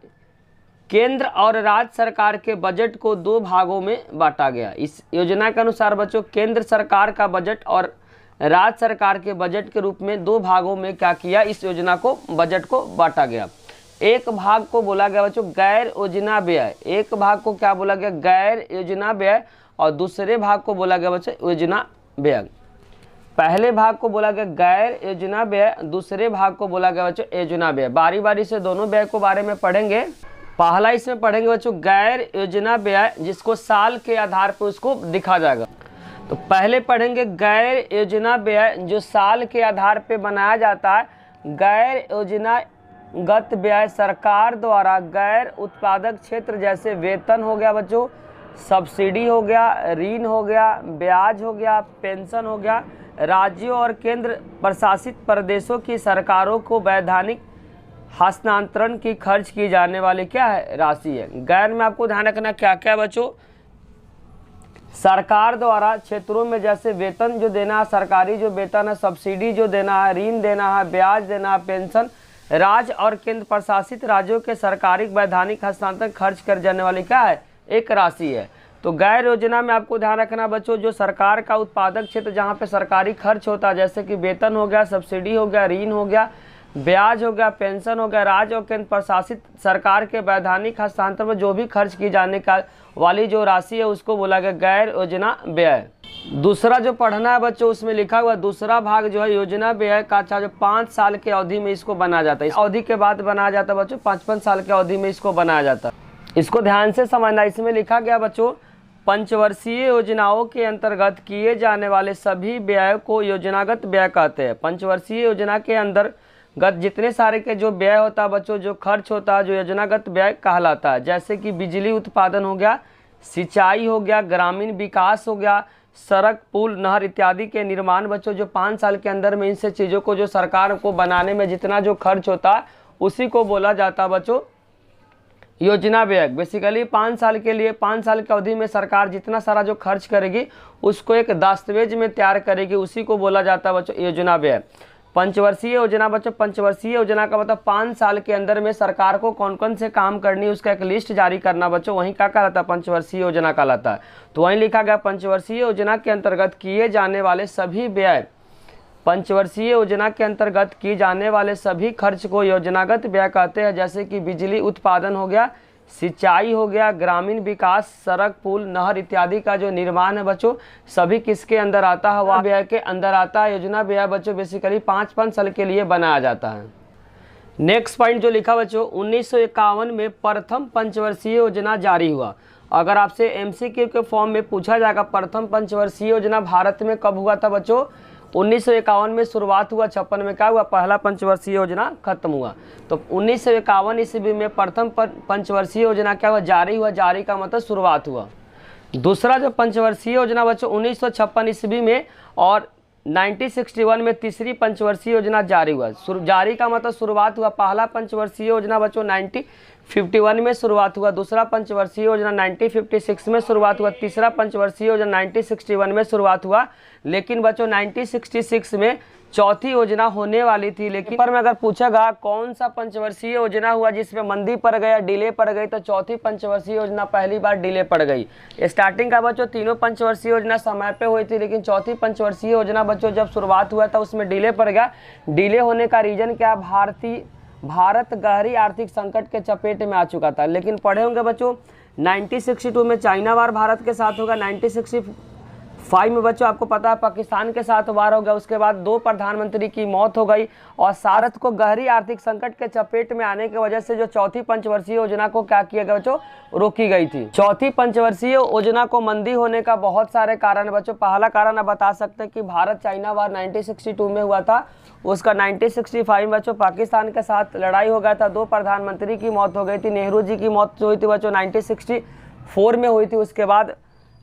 [SPEAKER 1] केंद्र और राज्य सरकार के बजट को 2 भागों में बांटा गया। इस योजना के अनुसार बच्चों केंद्र सरकार का बजट और राज्य सरकार के बजट के रूप में 2 भागों में क्या किया, इस योजना को बजट को बांटा गया। एक भाग को बोला गया बच्चों गैर योजना व्यय, एक भाग को क्या बोला गया, गैर योजना व्यय, और दूसरे भाग को बोला गया बच्चों योजना व्यय। पहले भाग को बोला गया गैर योजना व्यय, दूसरे भाग को बोला गया बच्चों योजना व्यय। बारी बारी से दोनों व्यय को बारे में पढ़ेंगे। पहला इसमें पढ़ेंगे बच्चों गैर योजना व्यय, जिसको साल के आधार पर उसको दिखा जाएगा। तो पहले पढ़ेंगे गैर योजना व्यय जो साल के आधार पर बनाया जाता है। गैर योजनागत व्यय सरकार द्वारा गैर उत्पादक क्षेत्र जैसे वेतन हो गया बच्चों, सब्सिडी हो गया, ऋण हो गया, ब्याज हो गया, पेंशन हो गया, राज्यों और केंद्र प्रशासित प्रदेशों की सरकारों को वैधानिक हस्तांतरण की खर्च की जाने वाली क्या है, राशि है। गैर में आपको ध्यान रखना क्या क्या बच्चों, सरकार द्वारा क्षेत्रों में जैसे वेतन जो देना है, सरकारी जो वेतन है, सब्सिडी जो देना है, ऋण देना है, ब्याज देना है, पेंशन, राज्य और केंद्र प्रशासित राज्यों के सरकारी वैधानिक हस्तांतरण खर्च कर जाने वाली क्या है, एक राशि है। तो गैर योजना में आपको ध्यान रखना बच्चों जो सरकार का उत्पादक क्षेत्र जहाँ पे सरकारी खर्च होता है, जैसे कि वेतन हो गया, सब्सिडी हो गया, ऋण हो गया, ब्याज हो गया, पेंशन हो गया, राज्य और केंद्र प्रशासित सरकार के वैधानिक हस्तांतरण में जो भी खर्च की जाने का वाली जो राशि है उसको बोला गया गैर योजना व्यय। दूसरा जो पढ़ना है बच्चों उसमें लिखा हुआ दूसरा भाग जो है योजना व्यय का, अच्छा जो 5 साल के अवधि में इसको बनाया जाता है। इस अवधि के बाद बनाया जाता है बच्चों, 55 साल के अवधि में इसको बनाया जाता है। इसको ध्यान से समझना। इसमें लिखा गया बच्चों पंचवर्षीय योजनाओं के अंतर्गत किए जाने वाले सभी व्यय को योजनागत व्यय कहते हैं। पंचवर्षीय योजना के अंतर्गत जितने सारे के जो व्यय होता है बच्चों, जो खर्च होता है, जो योजनागत व्यय कहलाता है। जैसे कि बिजली उत्पादन हो गया, सिंचाई हो गया, ग्रामीण विकास हो गया, सड़क पुल नहर इत्यादि के निर्माण बच्चों जो 5 साल के अंदर में इनसे चीज़ों को जो सरकार को बनाने में जितना जो खर्च होता है उसी को बोला जाता है बच्चों योजना व्यय। बेसिकली 5 साल के लिए 5 साल की अवधि में सरकार जितना सारा जो खर्च करेगी उसको एक दस्तावेज में तैयार करेगी, उसी को बोला जाता है बच्चों योजना व्यय। पंचवर्षीय योजना बच्चों, पंचवर्षीय योजना का मतलब 5 साल के अंदर में सरकार को कौन कौन से काम करनी है उसका एक लिस्ट जारी करना बच्चों, वहीं क्या कहलाता है पंचवर्षीय योजना कहलाता है। तो वहीं लिखा गया पंचवर्षीय योजना के अंतर्गत किए जाने वाले सभी व्यय, पंचवर्षीय योजना के अंतर्गत किए जाने वाले सभी खर्च को योजनागत व्यय कहते हैं। जैसे कि बिजली उत्पादन हो गया, सिंचाई हो गया, ग्रामीण विकास, सड़क पुल नहर इत्यादि का जो निर्माण है बच्चों सभी किसके अंदर आता है, वह व्यय के अंदर आता है। योजना व्यय बच्चों बेसिकली 5 साल के लिए बनाया जाता है। नेक्स्ट पॉइंट जो लिखा बच्चों 1951 में प्रथम पंचवर्षीय योजना जारी हुआ। अगर आपसे MCQ के फॉर्म में पूछा जाएगा प्रथम पंचवर्षीय योजना भारत में कब हुआ था बच्चों, 1951 में शुरुआत हुआ, 56 में क्या हुआ पहला पंचवर्षीय योजना खत्म हुआ। तो 1951 ईस्वी में प्रथम पंचवर्षीय योजना क्या हुआ, जारी हुआ। जारी का मतलब शुरुआत हुआ। दूसरा जो पंचवर्षीय योजना बच्चों 1956 ईस्वी में और 1961 में तीसरी पंचवर्षीय योजना जारी हुआ। जारी का मतलब शुरुआत हुआ। पहला पंचवर्षीय योजना बच्चों 1951 में शुरुआत हुआ, दूसरा पंचवर्षीय योजना 1956 में शुरुआत हुआ, तीसरा पंचवर्षीय योजना 1961 में शुरुआत हुआ। लेकिन बच्चों 1966 में चौथी योजना होने वाली थी। लेकिन पर में अगर पूछेगा कौन सा पंचवर्षीय योजना हुआ जिसमें मंदी पड़ गया, डिले पड़ गई, तो चौथी पंचवर्षीय योजना पहली बार डिले पड़ गई। स्टार्टिंग का बच्चों तीनों पंचवर्षीय योजना समय पे हुई थी, लेकिन चौथी पंचवर्षीय योजना बच्चों जब शुरुआत हुआ था उसमें डिले पड़ गया। डिले होने का रीजन क्या, भारत गहरी आर्थिक संकट के चपेट में आ चुका था। लेकिन पढ़े होंगे बच्चों 1962 में चाइना वार भारत के साथ होगा, 1965 में बच्चों आपको पता है पाकिस्तान के साथ वार हो गया। उसके बाद 2 प्रधानमंत्री की मौत हो गई और भारत को गहरी आर्थिक संकट के चपेट में आने की वजह से जो चौथी पंचवर्षीय योजना को क्या किया गया बच्चों, रोकी गई थी। चौथी पंचवर्षीय योजना को मंदी होने का बहुत सारे कारण बच्चों। पहला कारण आप बता सकते हैं कि भारत चाइना वार 1962 में हुआ था, उसका 1965 बच्चों पाकिस्तान के साथ लड़ाई हो गया था, 2 प्रधानमंत्री की मौत हो गई थी। नेहरू जी की मौत जो हुई थी बच्चों 1964 में हुई थी। उसके बाद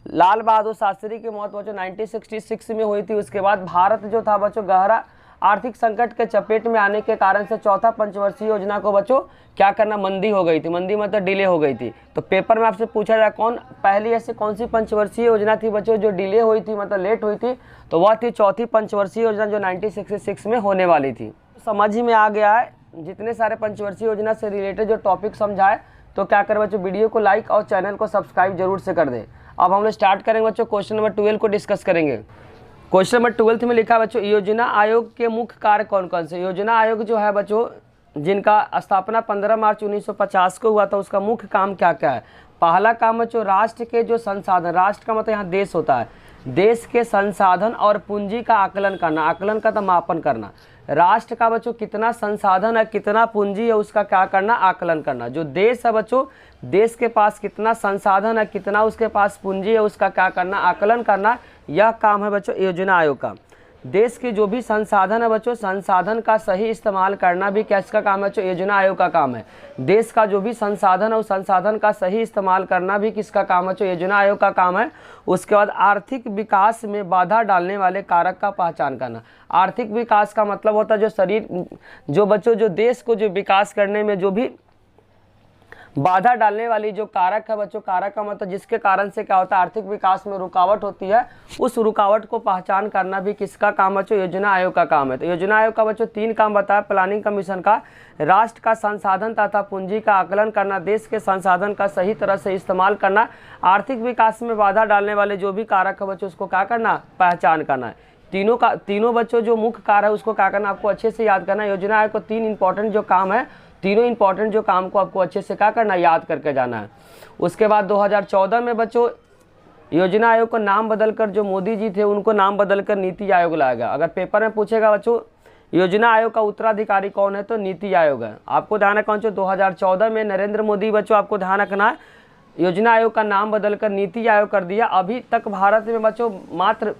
[SPEAKER 1] लाल बहादुर शास्त्री की मौत बच्चों 1966 में हुई थी। उसके बाद भारत जो था बच्चों गहरा आर्थिक संकट के चपेट में आने के कारण से चौथा पंचवर्षीय योजना को बच्चों क्या करना, मंदी हो गई थी। मंदी मतलब डिले हो गई थी। तो पेपर में आपसे पूछा जाए कौन पहली ऐसी कौन सी पंचवर्षीय योजना थी बच्चों जो डिले हुई थी, मतलब लेट हुई थी, तो वह थी चौथी पंचवर्षीय योजना जो 1966 में होने वाली थी। समझ में आ गया है जितने सारे पंचवर्षीय योजना से रिलेटेड जो टॉपिक समझाए, तो क्या करें बच्चों वीडियो को लाइक और चैनल को सब्सक्राइब जरूर से कर दें। अब हम लोग स्टार्ट करेंगे बच्चों, क्वेश्चन नंबर 12 को डिस्कस करेंगे। क्वेश्चन नंबर 12 में लिखा बच्चों योजना आयोग के मुख्य कार्य कौन कौन से। योजना आयोग जो है बच्चों जिनका स्थापना 15 मार्च 1950 को हुआ था, उसका मुख्य काम क्या क्या है। पहला काम बच्चों राष्ट्र के जो संसाधन, राष्ट्र का मतलब यहाँ देश होता है, देश के संसाधन और पूंजी का आकलन करना। आकलन का तो मापन करना। राष्ट्र का बच्चों कितना संसाधन है, कितना पूंजी है, उसका क्या करना, आकलन करना। जो देश है बच्चों, देश के पास कितना संसाधन है, कितना उसके पास पूंजी है, उसका क्या करना, आकलन करना। यह काम है बच्चों योजना आयोग का। देश के जो भी संसाधन है बच्चों, संसाधन का सही इस्तेमाल करना भी क्या इसका काम है बच्चों, योजना आयोग का काम है। देश का जो भी संसाधन है उस संसाधन का सही इस्तेमाल करना भी किसका काम है बच्चों, योजना आयोग का काम है। उसके बाद आर्थिक विकास में बाधा डालने वाले कारक का पहचान करना। आर्थिक विकास का मतलब होता है जो शरीर, जो बच्चों जो देश को जो विकास करने में जो भी बाधा डालने वाली जो कारक है बच्चों, कारक का मतलब जिसके कारण से क्या होता है आर्थिक विकास में रुकावट होती है, उस रुकावट को पहचान करना भी किसका काम बच्चों, योजना आयोग का काम है। तो योजना आयोग का बच्चों 3 काम बताया। प्लानिंग कमीशन का राष्ट्र का संसाधन तथा पूंजी का आकलन करना, देश के संसाधन का सही तरह से इस्तेमाल करना, आर्थिक विकास में बाधा डालने वाले जो भी कारक है बच्चों उसको क्या करना, पहचान करना है। तीनों बच्चों जो मुख्य कार्य है उसको क्या करना, आपको अच्छे से याद करना। योजना आयोग को 3 इंपॉर्टेंट जो काम है, तीनों इंपॉर्टेंट जो काम को आपको अच्छे से क्या करना, याद करके जाना है। उसके बाद 2014 में बच्चों योजना आयोग को नाम बदलकर, जो मोदी जी थे उनको नाम बदलकर नीति आयोग लाया गया। अगर पेपर में पूछेगा बच्चों योजना आयोग का उत्तराधिकारी कौन है, तो नीति आयोग है। आपको ध्यान रखना बच्चों 2014 में नरेंद्र मोदी बच्चों आपको ध्यान रखना है, योजना आयोग का नाम बदलकर नीति आयोग कर दिया। अभी तक भारत में बच्चों मात्र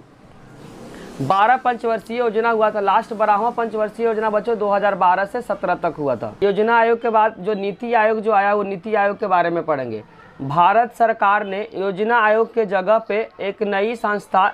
[SPEAKER 1] 12 पंचवर्षीय योजना हुआ था। लास्ट 12वां पंचवर्षीय योजना बच्चों 2012 से 17 तक हुआ था। योजना आयोग के बाद जो नीति आयोग जो आया, वो नीति आयोग के बारे में पढ़ेंगे। भारत सरकार ने योजना आयोग के जगह पे एक नई संस्था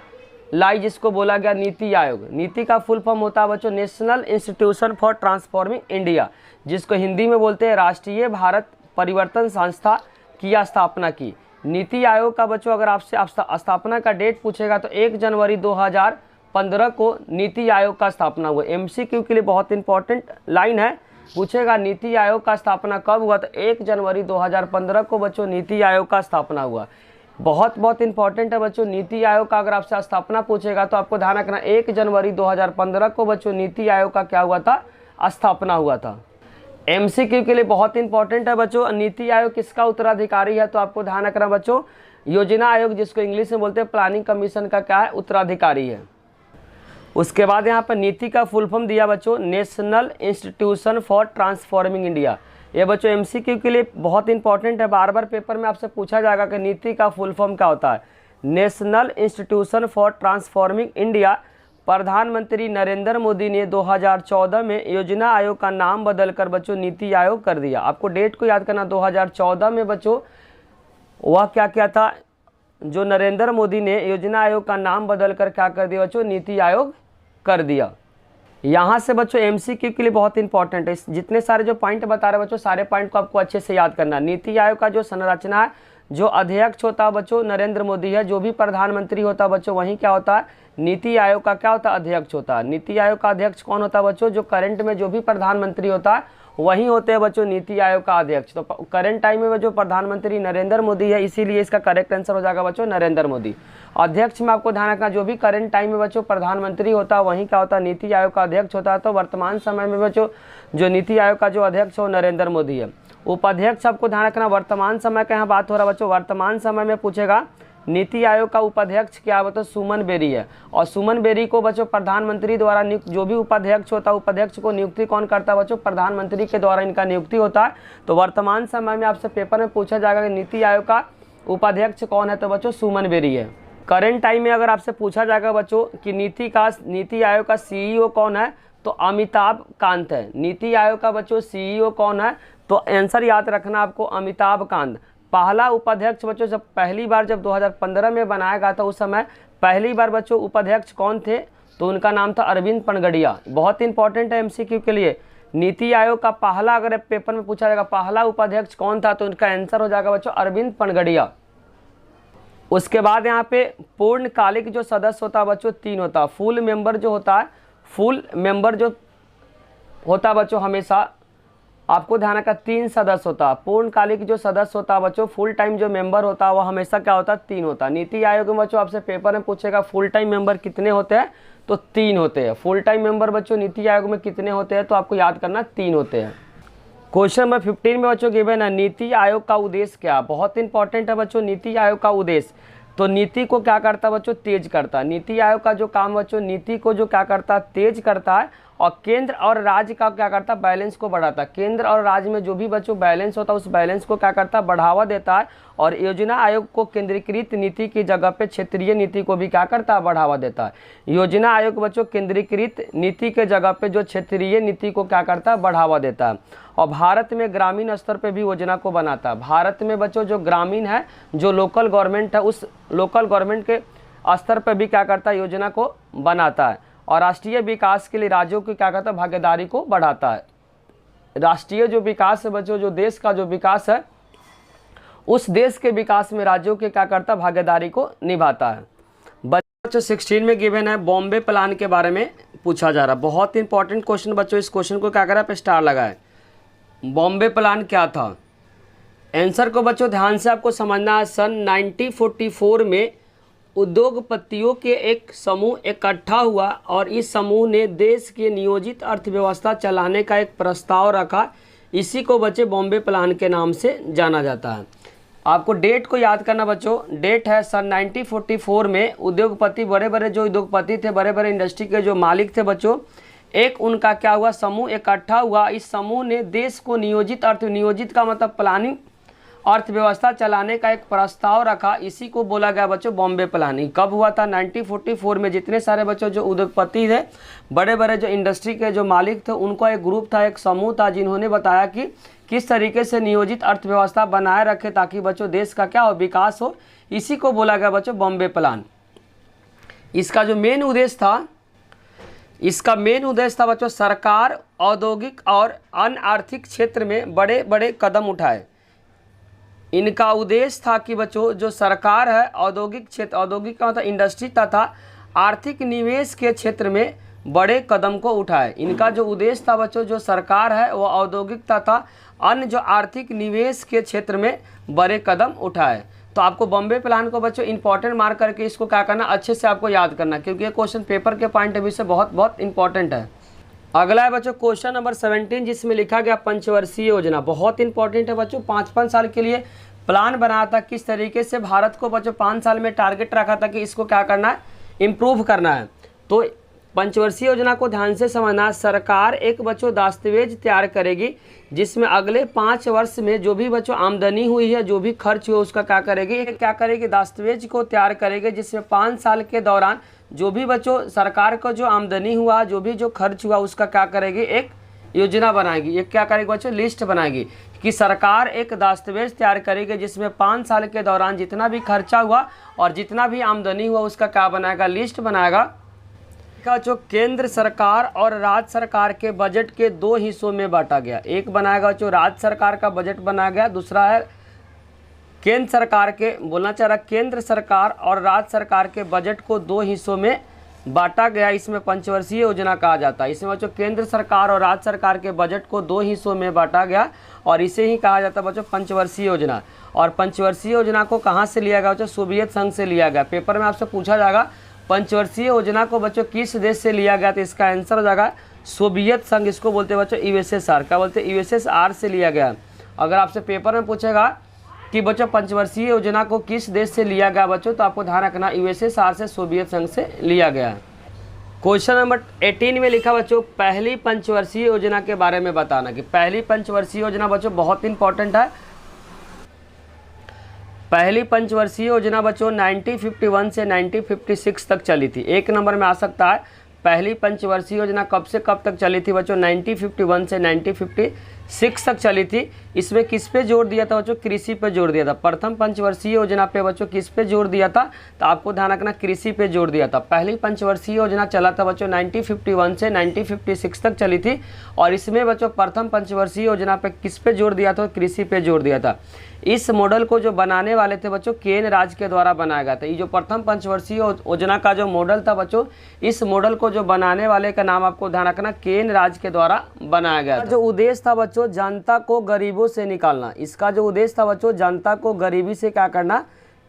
[SPEAKER 1] लाई जिसको बोला गया नीति आयोग। नीति का फुल फॉर्म होता है बच्चों national institution for transforming India, जिसको हिंदी में बोलते हैं राष्ट्रीय भारत परिवर्तन संस्था की स्थापना की। नीति आयोग का बच्चों अगर आपसे स्थापना का डेट पूछेगा तो 1 जनवरी 2015 को नीति आयोग का स्थापना हुआ। MCQ के लिए बहुत इंपॉर्टेंट लाइन है, पूछेगा नीति आयोग का स्थापना कब हुआ, तो 1 जनवरी 2015 को बच्चों नीति आयोग का स्थापना हुआ। बहुत इंपॉर्टेंट है बच्चों, नीति आयोग का अगर आपसे स्थापना पूछेगा तो आपको ध्यान रखना 1 जनवरी 2015 को बच्चों नीति आयोग का क्या हुआ था, स्थापना हुआ था। MCQ के लिए बहुत इंपॉर्टेंट है बच्चों, नीति आयोग किसका उत्तराधिकारी है, तो आपको ध्यान रखना बच्चों योजना आयोग जिसको इंग्लिश में बोलते हैं प्लानिंग कमीशन का क्या है, उत्तराधिकारी है। उसके बाद यहाँ पर नीति का फुल फॉर्म दिया बच्चों national institution for transforming India. ये बच्चों MCQ के लिए बहुत इंपॉर्टेंट है, बार बार पेपर में आपसे पूछा जाएगा कि नीति का फुल फॉर्म क्या होता है। National institution for transforming India. प्रधानमंत्री नरेंद्र मोदी ने 2014 में योजना आयोग का नाम बदलकर बच्चों नीति आयोग कर दिया। आपको डेट को याद करना, 2014 में बच्चों वह क्या क्या था, जो नरेंद्र मोदी ने योजना आयोग का नाम बदलकर क्या कर दिया बच्चों, नीति आयोग कर दिया। यहाँ से बच्चों MCQ के लिए बहुत इंपॉर्टेंट है, जितने सारे जो पॉइंट बता रहे बच्चों सारे पॉइंट को आपको अच्छे से याद करना। नीति आयोग का जो संरचना है, जो अध्यक्ष होता है बच्चों नरेंद्र मोदी है, जो भी प्रधानमंत्री होता है बच्चों वहीं क्या होता है, नीति आयोग का क्या होता है, अध्यक्ष होता है। नीति आयोग का अध्यक्ष कौन होता है बच्चों, जो करंट में जो भी प्रधानमंत्री होता है वहीं होते हैं बच्चों नीति आयोग का अध्यक्ष। तो करंट टाइम में जो प्रधानमंत्री नरेंद्र मोदी है, इसीलिए इसका करेक्ट आंसर हो जाएगा बच्चों नरेंद्र मोदी। अध्यक्ष में आपको ध्यान रखना, जो भी करंट टाइम में बच्चों प्रधानमंत्री होता है वहीं क्या होता है, नीति आयोग का अध्यक्ष होता है। तो वर्तमान समय में बच्चों जो नीति आयोग का जो अध्यक्ष हो नरेंद्र मोदी है। उपाध्यक्ष आपको ध्यान रखना, वर्तमान समय का यहाँ बात हो रहा है बच्चों, वर्तमान समय में पूछेगा नीति आयोग का उपाध्यक्ष क्या बता, सुमन बेरी है। और सुमन बेरी को बच्चों प्रधानमंत्री द्वारा नियुक्त, जो भी उपाध्यक्ष होता है उपाध्यक्ष को नियुक्ति कौन करता है बच्चों, प्रधानमंत्री के द्वारा इनका नियुक्ति होता है। तो वर्तमान समय में आपसे पेपर में पूछा जाएगा कि नीति आयोग का उपाध्यक्ष कौन है, तो बच्चों सुमन बेरी है। करंट टाइम में अगर आपसे पूछा जाएगा बच्चों कि नीति आयोग का CEO कौन है, तो अमिताभ कांत है। नीति आयोग का बच्चों CEO कौन है, तो आंसर याद रखना आपको अमिताभ कांत। पहला उपाध्यक्ष बच्चों जब पहली बार जब 2015 में बनाया गया था, उस समय पहली बार बच्चों उपाध्यक्ष कौन थे, तो उनका नाम था अरविंद पनगड़िया। बहुत इंपॉर्टेंट है MCQ के लिए। नीति आयोग का पहला अगर पेपर में पूछा जाएगा पहला उपाध्यक्ष कौन था, तो उनका आंसर हो जाएगा बच्चों अरविंद पनगड़िया। उसके बाद यहाँ पे पूर्णकालिक जो सदस्य होता है बच्चों 3 होता है। फुल मेंबर जो होता है, फुल मेंबर जो होता है बच्चों हमेशा आपको ध्यान रखना 3 सदस्य होता है। पूर्णकालिक जो सदस्य होता है बच्चों, फुल टाइम जो मेंबर होता है वो हमेशा क्या होता है, 3 होता है। नीति आयोग में बच्चों आपसे पेपर में पूछेगा फुल टाइम मेंबर कितने होते हैं, तो 3 होते हैं। फुल टाइम मेंबर बच्चों नीति आयोग में कितने होते हैं, तो आपको याद करना 3 होते हैं। क्वेश्चन नंबर 15 में बच्चों गिवन है नीति आयोग का उद्देश्य क्या। बहुत इंपॉर्टेंट है बच्चों नीति आयोग का उद्देश्य। तो नीति को क्या करता है बच्चों, तेज करता है। नीति आयोग का जो काम बच्चों नीति को जो क्या करता है, तेज करता है। और केंद्र और राज्य का क्या करता है, बैलेंस को बढ़ाता है। केंद्र और राज्य में जो भी बच्चों बैलेंस होता है उस बैलेंस को क्या करता है, बढ़ावा देता है। और योजना आयोग को केंद्रीकृत नीति की जगह पे क्षेत्रीय नीति को भी क्या करता है, बढ़ावा देता है। योजना आयोग बच्चों केंद्रीकृत नीति के जगह पे जो क्षेत्रीय नीति को क्या करता है, बढ़ावा देता है। और भारत में ग्रामीण स्तर पे भी योजना को बनाता है। भारत में बच्चों जो ग्रामीण है, जो लोकल गवर्नमेंट है, उस लोकल गवर्नमेंट के स्तर पर भी क्या करता है, योजना को बनाता है। और राष्ट्रीय विकास के लिए राज्यों की क्या करता है, भागीदारी को बढ़ाता है। राष्ट्रीय जो विकास है बच्चों, जो देश का जो विकास है, उस देश के विकास में राज्यों के क्या करता है, भागीदारी को निभाता है। बच्चों 16 में गिवन है बॉम्बे प्लान के बारे में पूछा जा रहा है। बहुत इंपॉर्टेंट क्वेश्चन बच्चों, इस क्वेश्चन को क्या करा पे स्टार लगाए। बॉम्बे प्लान क्या था, आंसर को बच्चों ध्यान से आपको समझना है। सन 1944 में उद्योगपतियों के एक समूह इकट्ठा हुआ और इस समूह ने देश की नियोजित अर्थव्यवस्था चलाने का एक प्रस्ताव रखा। इसी को बच्चे बॉम्बे प्लान के नाम से जाना जाता है। आपको डेट को याद करना बच्चों, डेट है सन 1944 में उद्योगपति, बड़े बड़े जो उद्योगपति थे, बड़े बड़े इंडस्ट्री के जो मालिक थे बच्चों, एक उनका क्या हुआ, समूह इकट्ठा हुआ। इस समूह ने देश को नियोजित का मतलब प्लानिंग अर्थव्यवस्था चलाने का एक प्रस्ताव रखा, इसी को बोला गया बच्चों बॉम्बे प्लानिंग। कब हुआ था? 1944 में। जितने सारे बच्चों जो उद्योगपति थे, बड़े बड़े जो इंडस्ट्री के जो मालिक थे, उनका एक ग्रुप था, एक समूह था, जिन्होंने बताया कि किस तरीके से नियोजित अर्थव्यवस्था बनाए रखे ताकि बच्चों देश का क्या हो, विकास हो। इसी को बोला गया बच्चों बॉम्बे प्लान। इसका जो मेन उद्देश्य था, इसका मेन उद्देश्य था बच्चों सरकार औद्योगिक और अन्य आर्थिक क्षेत्र में बड़े बड़े कदम उठाए। इनका उद्देश्य था कि बच्चों जो सरकार है औद्योगिक क्षेत्र, औद्योगिक का मतलब इंडस्ट्री तथा आर्थिक निवेश के क्षेत्र में बड़े कदम को उठाए। इनका जो उद्देश्य था बच्चों, जो सरकार है वो औद्योगिक तथा अन्य जो आर्थिक निवेश के क्षेत्र में बड़े कदम उठाए। तो आपको बॉम्बे प्लान को बच्चों इंपॉर्टेंट मार्क करके इसको क्या करना, अच्छे से आपको याद करना, क्योंकि ये क्वेश्चन पेपर के पॉइंट ऑफ व्यू से बहुत बहुत इंपॉर्टेंट है। अगला है बच्चों क्वेश्चन नंबर 17, जिसमें लिखा गया पंचवर्षीय योजना। बहुत इंपॉर्टेंट है बच्चों। 5-5 साल के लिए प्लान बनाया था, किस तरीके से भारत को बच्चों 5 साल में टारगेट रखा था कि इसको क्या करना है, इम्प्रूव करना है। तो पंचवर्षीय योजना को ध्यान से समझना। सरकार एक बच्चों दस्तावेज तैयार करेगी, जिसमें अगले 5 वर्ष में जो भी बच्चों आमदनी हुई है, जो भी खर्च हुआ, उसका क्या करेगी, दस्तावेज को तैयार करेगी, जिसमें 5 साल के दौरान जो भी बच्चों सरकार का जो आमदनी हुआ, जो भी जो खर्च हुआ, उसका क्या करेगी, एक योजना बनाएगी। एक क्या करेगी बच्चों, लिस्ट बनाएगी कि सरकार एक दस्तावेज तैयार करेगी, जिसमें 5 साल के दौरान जितना भी खर्चा हुआ और जितना भी आमदनी हुआ, उसका क्या बनाएगा, लिस्ट बनाएगा। का जो केंद्र सरकार और राज्य सरकार के बजट के 2 हिस्सों में बांटा गया। एक बनाएगा जो राज्य सरकार का बजट बनाया गया, दूसरा है केंद्र सरकार के, बोलना चाह रहा केंद्र सरकार और राज्य सरकार के बजट को 2 हिस्सों में बांटा गया। इसमें पंचवर्षीय योजना कहा जाता है। इसमें बच्चों केंद्र सरकार और राज्य सरकार के बजट को 2 हिस्सों में बांटा गया और इसे ही कहा जाता है बच्चों पंचवर्षीय योजना। और पंचवर्षीय योजना को कहाँ से लिया गया बच्चों, सोवियत संघ से लिया गया। पेपर में आपसे पूछा जाएगा पंचवर्षीय योजना को बच्चों किस देश से लिया गया, तो इसका आंसर हो जाएगा सोवियत संघ। इसको बोलते हैं बच्चों यूएसएसआर। क्या बोलते हैं, यूएसएसआर से लिया गया। अगर आपसे पेपर में पूछेगा कि बच्चों पंचवर्षीय योजना को किस देश से लिया गया बच्चों, तो आपको ध्यान रखना यूएसएसआर से, सोवियत संघ से लिया गया। क्वेश्चन नंबर 18 में लिखा बच्चों पहली पंचवर्षीय योजना के बारे में बताना। कि पहली पंचवर्षीय योजना बच्चों बहुत इंपॉर्टेंट है। पहली पंचवर्षीय योजना बच्चों 1951 से 1956 तक चली थी। 1 नंबर में आ सकता है पहली पंचवर्षीय योजना कब से कब तक चली थी बच्चों, 1951 से 1956 तक चली थी। इसमें किस पे जोर दिया था बच्चों, कृषि पे जोर दिया था। प्रथम पंचवर्षीय योजना पे बच्चों किस पे जोर दिया था, तो आपको ध्यान रखना कृषि पे जोर दिया था। पहली पंचवर्षीय योजना चला था बच्चों 1951 से 1956 तक चली थी और इसमें बच्चों प्रथम पंचवर्षीय योजना पे किस पे जोर दिया था, कृषि पे जोर दिया था। इस मॉडल को जो बनाने वाले थे बच्चों केन राज्य के द्वारा बनाया गया था। ये जो प्रथम पंचवर्षीय योजना का जो मॉडल था बच्चों, इस मॉडल को जो बनाने वाले का नाम आपको ध्यान रखना केन राज्य के द्वारा बनाया गया था। जो उद्देश्य था बच्चों जनता को गरीबों से निकालना। इसका जो उद्देश्य था बच्चों जनता को गरीबी से क्या करना,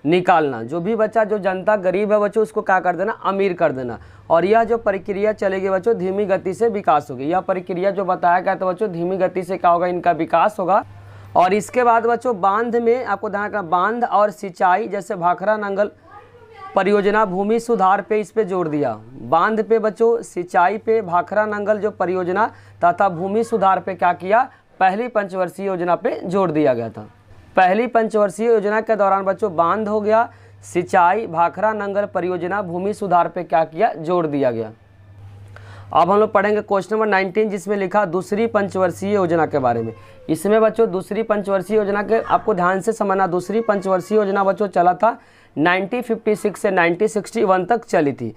[SPEAKER 1] निकालना। जो भी बच्चा जो जनता गरीब है बच्चों उसको क्या कर देना, अमीर कर देना। और यह जो प्रक्रिया चलेगी बच्चों धीमी गति से विकास होगी। यह प्रक्रिया जो बताया गया था बच्चों धीमी गति से क्या होगा, इनका विकास होगा। और इसके बाद बच्चों बांध में आपको ध्यान रखना, बांध और सिंचाई जैसे भाखड़ा नंगल परियोजना भूमि सुधार पे इस पे जोर दिया। बांध पे बच्चों, सिंचाई पे, भाखड़ा नंगल जो परियोजना तथा भूमि सुधार पे क्या किया, पहली पंचवर्षीय योजना पे जोर दिया गया था। पहली पंचवर्षीय योजना के दौरान बच्चों बांध हो गया, सिंचाई, भाखड़ा नंगल परियोजना, भूमि सुधार पे क्या किया, जोर दिया गया। अब हम लोग पढ़ेंगे क्वेश्चन नंबर 19 जिसमें लिखा दूसरी पंचवर्षीय योजना के बारे में। इसमें बच्चों दूसरी पंचवर्षीय योजना के आपको ध्यान से समझना। दूसरी पंचवर्षीय योजना बच्चों चला था 1956 से 1961 तक चली थी।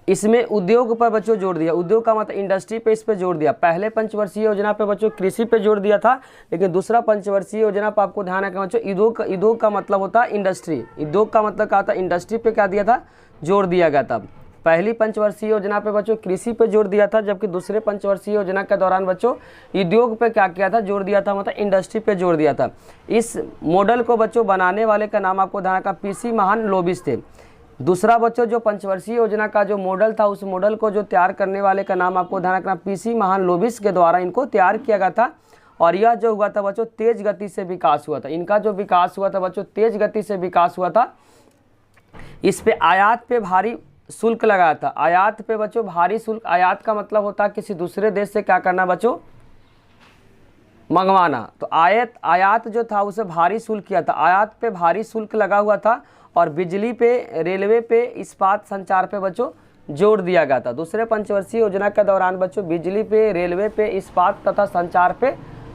[SPEAKER 1] इसमें उद्योग पर बच्चों जोर दिया। उद्योग का मतलब इंडस्ट्री पे इस पे जोर दिया। पहले पंचवर्षीय योजना पे बच्चों कृषि पे जोर दिया था, लेकिन दूसरा पंचवर्षीय योजना पर आपको ध्यान रखना बच्चों उद्योग का मतलब होता है इंडस्ट्री। उद्योग का मतलब क्या था, इंडस्ट्री पे क्या दिया था, जोर दिया गया था। पहली पंचवर्षीय योजना पे बच्चों कृषि पे जोर दिया था, जबकि दूसरे पंचवर्षीय योजना के दौरान बच्चों उद्योग पे क्या किया था, जोर दिया था, मतलब इंडस्ट्री पे जोर दिया था। इस मॉडल को बच्चों बनाने वाले का नाम आपको ध्यान रखना पीसी महान लोबिस थे। दूसरा बच्चों जो पंचवर्षीय योजना का जो मॉडल था उस मॉडल को जो तैयार करने वाले का नाम आपको ध्यान रखना पीसी महान लोबिस के द्वारा इनको तैयार किया गया था। और यह जो हुआ था बच्चों तेज गति से विकास हुआ था। इनका जो विकास हुआ था बच्चों तेज गति से विकास हुआ था। इस पे आयात पे भारी शुल्क लगाया था। आयात पे बच्चों भारी शुल्क, आयात का मतलब होता है किसी दूसरे देश से क्या करना बच्चों, मंगवाना। तो आयात जो था उसे भारी शुल्क किया था, आयात पे भारी शुल्क लगा हुआ था और बिजली पे, रेलवे पे, इस्पात, संचार पे बच्चों जोर दिया गया था। दूसरे पंचवर्षीय योजना के दौरान बच्चों बिजली पे, रेलवे पे, इस्पात तथा संचार पे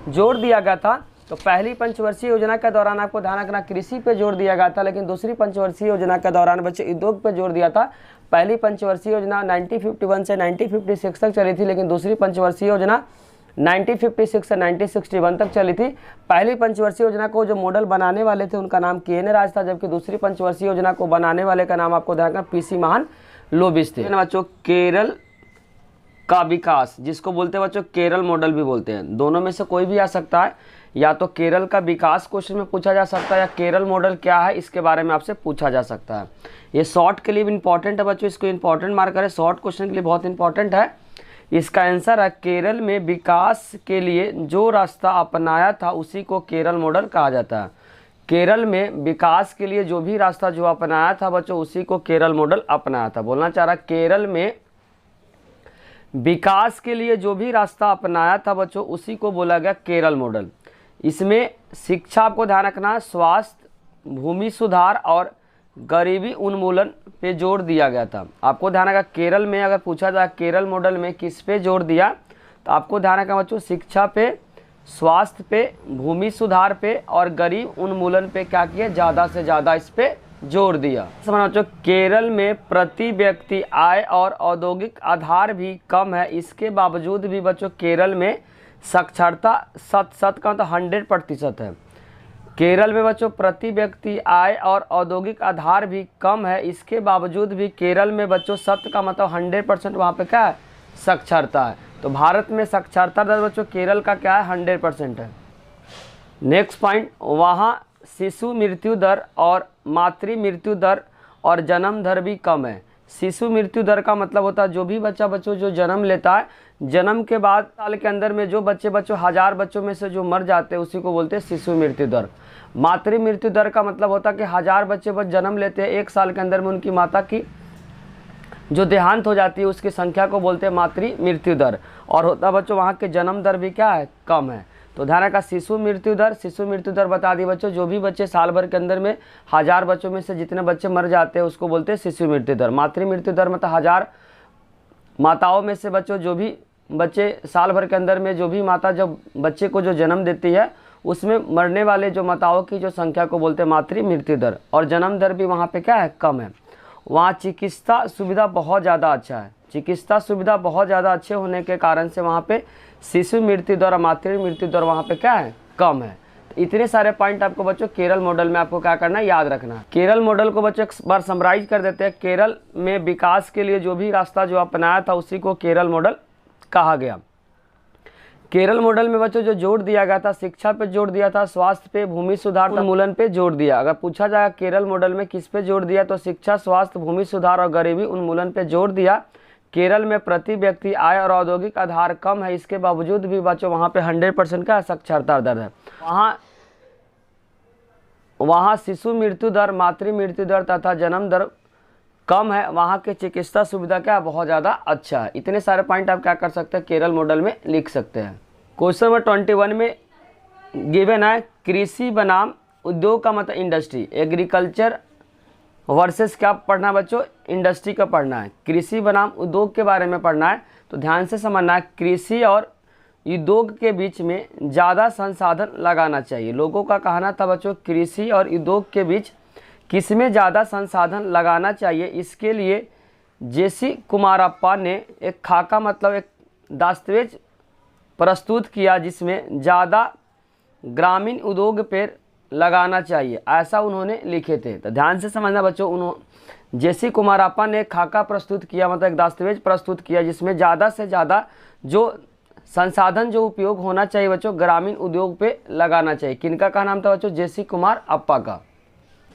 [SPEAKER 1] जोर दिया गया था। तो पहली पंचवर्षीय योजना के दौरान आपको ध्यान रखना कृषि पे जोर दिया गया था, लेकिन दूसरी पंचवर्षीय योजना के दौरान बच्चों उद्योग पे जोर दिया था। पहली पंचवर्षीय योजना 1951 से 1956 तक चली थी, लेकिन दूसरी पंचवर्षीय योजना 1956 से 1961 तक चली थी। पहली पंचवर्षीय योजना को जो मॉडल बनाने वाले थे उनका नाम के.एन. राज था, जबकि दूसरी पंचवर्षीय योजना को बनाने वाले का नाम आपको ध्यान रखना पी.सी. महान लोबिस थे। बच्चों केरल का विकास, जिसको बोलते हैं बच्चों केरल मॉडल भी बोलते हैं, दोनों में से कोई भी आ सकता है। या तो केरल का विकास क्वेश्चन में पूछा जा सकता है, या केरल मॉडल क्या है इसके बारे में आपसे पूछा जा सकता है। ये शॉर्ट के लिए भी इंपॉर्टेंट है बच्चों, इसको इंपॉर्टेंट मार्क करें, शॉर्ट क्वेश्चन के लिए बहुत इंपॉर्टेंट है। इसका आंसर है केरल में विकास के लिए जो रास्ता अपनाया था उसी को केरल मॉडल कहा जाता है। केरल में विकास के लिए जो भी रास्ता जो अपनाया था बच्चों उसी को केरल मॉडल अपनाया था। बोलना चाह रहा केरल में विकास के लिए जो भी रास्ता अपनाया था बच्चों उसी को बोला गया केरल मॉडल। इसमें शिक्षा आपको ध्यान रखना, स्वास्थ्य, भूमि सुधार और गरीबी उन्मूलन पे जोर दिया गया था। आपको ध्यान रखना केरल में अगर पूछा जाए केरल मॉडल में किस पे जोर दिया, तो आपको ध्यान रखना बच्चों शिक्षा पे, स्वास्थ्य पे, भूमि सुधार पे और गरीब उन्मूलन पे क्या किया, ज़्यादा से ज़्यादा इस पे जोर दिया। समझ बच्चों केरल में प्रति व्यक्ति आय और औद्योगिक आधार भी कम है, इसके बावजूद भी बच्चों केरल में साक्षरता 100 का मतलब 100% है। केरल में बच्चों प्रति व्यक्ति आय और औद्योगिक आधार भी कम है, इसके बावजूद भी केरल में बच्चों 100 का मतलब 100% वहाँ पे क्या है, साक्षरता है। तो भारत में साक्षरता दर बच्चों केरल का क्या है, 100% है। नेक्स्ट पॉइंट, वहाँ शिशु मृत्यु दर और मातृ मृत्यु दर और जन्म दर भी कम है। शिशु मृत्यु दर का मतलब होता है जो भी बच्चा बच्चों जो जन्म लेता है, जन्म के बाद साल के अंदर में जो बच्चे बच्चों 1000 बच्चों में से जो मर जाते हैं उसी को बोलते हैं शिशु मृत्यु दर। मातृ मृत्यु दर का मतलब होता है कि 1000 बच्चे बस जन्म लेते हैं, एक साल के अंदर में उनकी माता की जो देहांत हो जाती है उसकी संख्या को बोलते हैं मातृ मृत्यु दर। और होता बच्चों वहाँ के जन्म दर भी क्या है, कम है। तो ध्यान रखा शिशु मृत्यु दर बता दी बच्चों, जो भी बच्चे साल भर के अंदर में 1000 बच्चों में से जितने बच्चे मर जाते हैं उसको बोलते हैं शिशु मृत्यु दर। मातृ मृत्यु दर मतलब 1000 माताओं में से बच्चों जो भी बच्चे साल भर के अंदर में जो भी माता जब बच्चे को जो जन्म देती है उसमें मरने वाले जो माताओं की जो संख्या को बोलते हैं मातृ मृत्यु दर। और जन्म दर भी वहाँ पे क्या है, कम है। वहाँ चिकित्सा सुविधा बहुत ज़्यादा अच्छा है, चिकित्सा सुविधा बहुत ज़्यादा अच्छे होने के कारण से वहाँ पे शिशु मृत्यु दर और मातृ मृत्यु दर वहाँ पे क्या है, कम है। तो इतने सारे पॉइंट आपको बच्चों केरल मॉडल में आपको क्या करना है, याद रखना है। केरल मॉडल को बच्चों एक बार समराइज कर देते हैं। केरल में विकास के लिए जो भी रास्ता जो अपनाया था उसी को केरल मॉडल कहा गया। केरल मॉडल में बच्चों जो जोर दिया गया था, शिक्षा पे जोर दिया था, स्वास्थ्य पे, भूमि सुधार उन्मूलन पे जोर दिया। अगर पूछा जाए केरल मॉडल में किस पे जोर दिया, तो शिक्षा, स्वास्थ्य, भूमि सुधार और गरीबी उन्मूलन पे जोर दिया। केरल में प्रति व्यक्ति आय और औद्योगिक आधार कम है, इसके बावजूद भी बच्चों वहाँ पे 100% का साक्षरता दर है। वहाँ शिशु मृत्यु दर, मातृ मृत्यु दर तथा जन्म दर कम है। वहाँ के चिकित्सा सुविधा क्या बहुत ज़्यादा अच्छा है। इतने सारे पॉइंट आप क्या कर सकते हैं, केरल मॉडल में लिख सकते हैं। क्वेश्चन नंबर 21 में गिवन है कृषि बनाम उद्योग का मतलब इंडस्ट्री, एग्रीकल्चर वर्सेस क्या पढ़ना है बच्चों, इंडस्ट्री का पढ़ना है। कृषि बनाम उद्योग के बारे में पढ़ना है, तो ध्यान से समझना है। कृषि और उद्योग के बीच में ज़्यादा संसाधन लगाना चाहिए। लोगों का कहना था बच्चों कृषि और उद्योग के बीच किस में ज़्यादा संसाधन लगाना चाहिए। इसके लिए जेसी कुमारप्पा ने एक खाका मतलब एक दस्तावेज प्रस्तुत किया जिसमें ज़्यादा ग्रामीण उद्योग पर लगाना चाहिए, ऐसा उन्होंने लिखे थे। तो ध्यान से समझना बच्चों, जेसी कुमारप्पा ने खाका प्रस्तुत किया मतलब एक दस्तावेज प्रस्तुत किया जिसमें ज़्यादा से ज़्यादा जो संसाधन जो उपयोग होना चाहिए बच्चों ग्रामीण उद्योग पे लगाना चाहिए। किनका का नाम था बच्चों, जेसी कुमारप्पा का।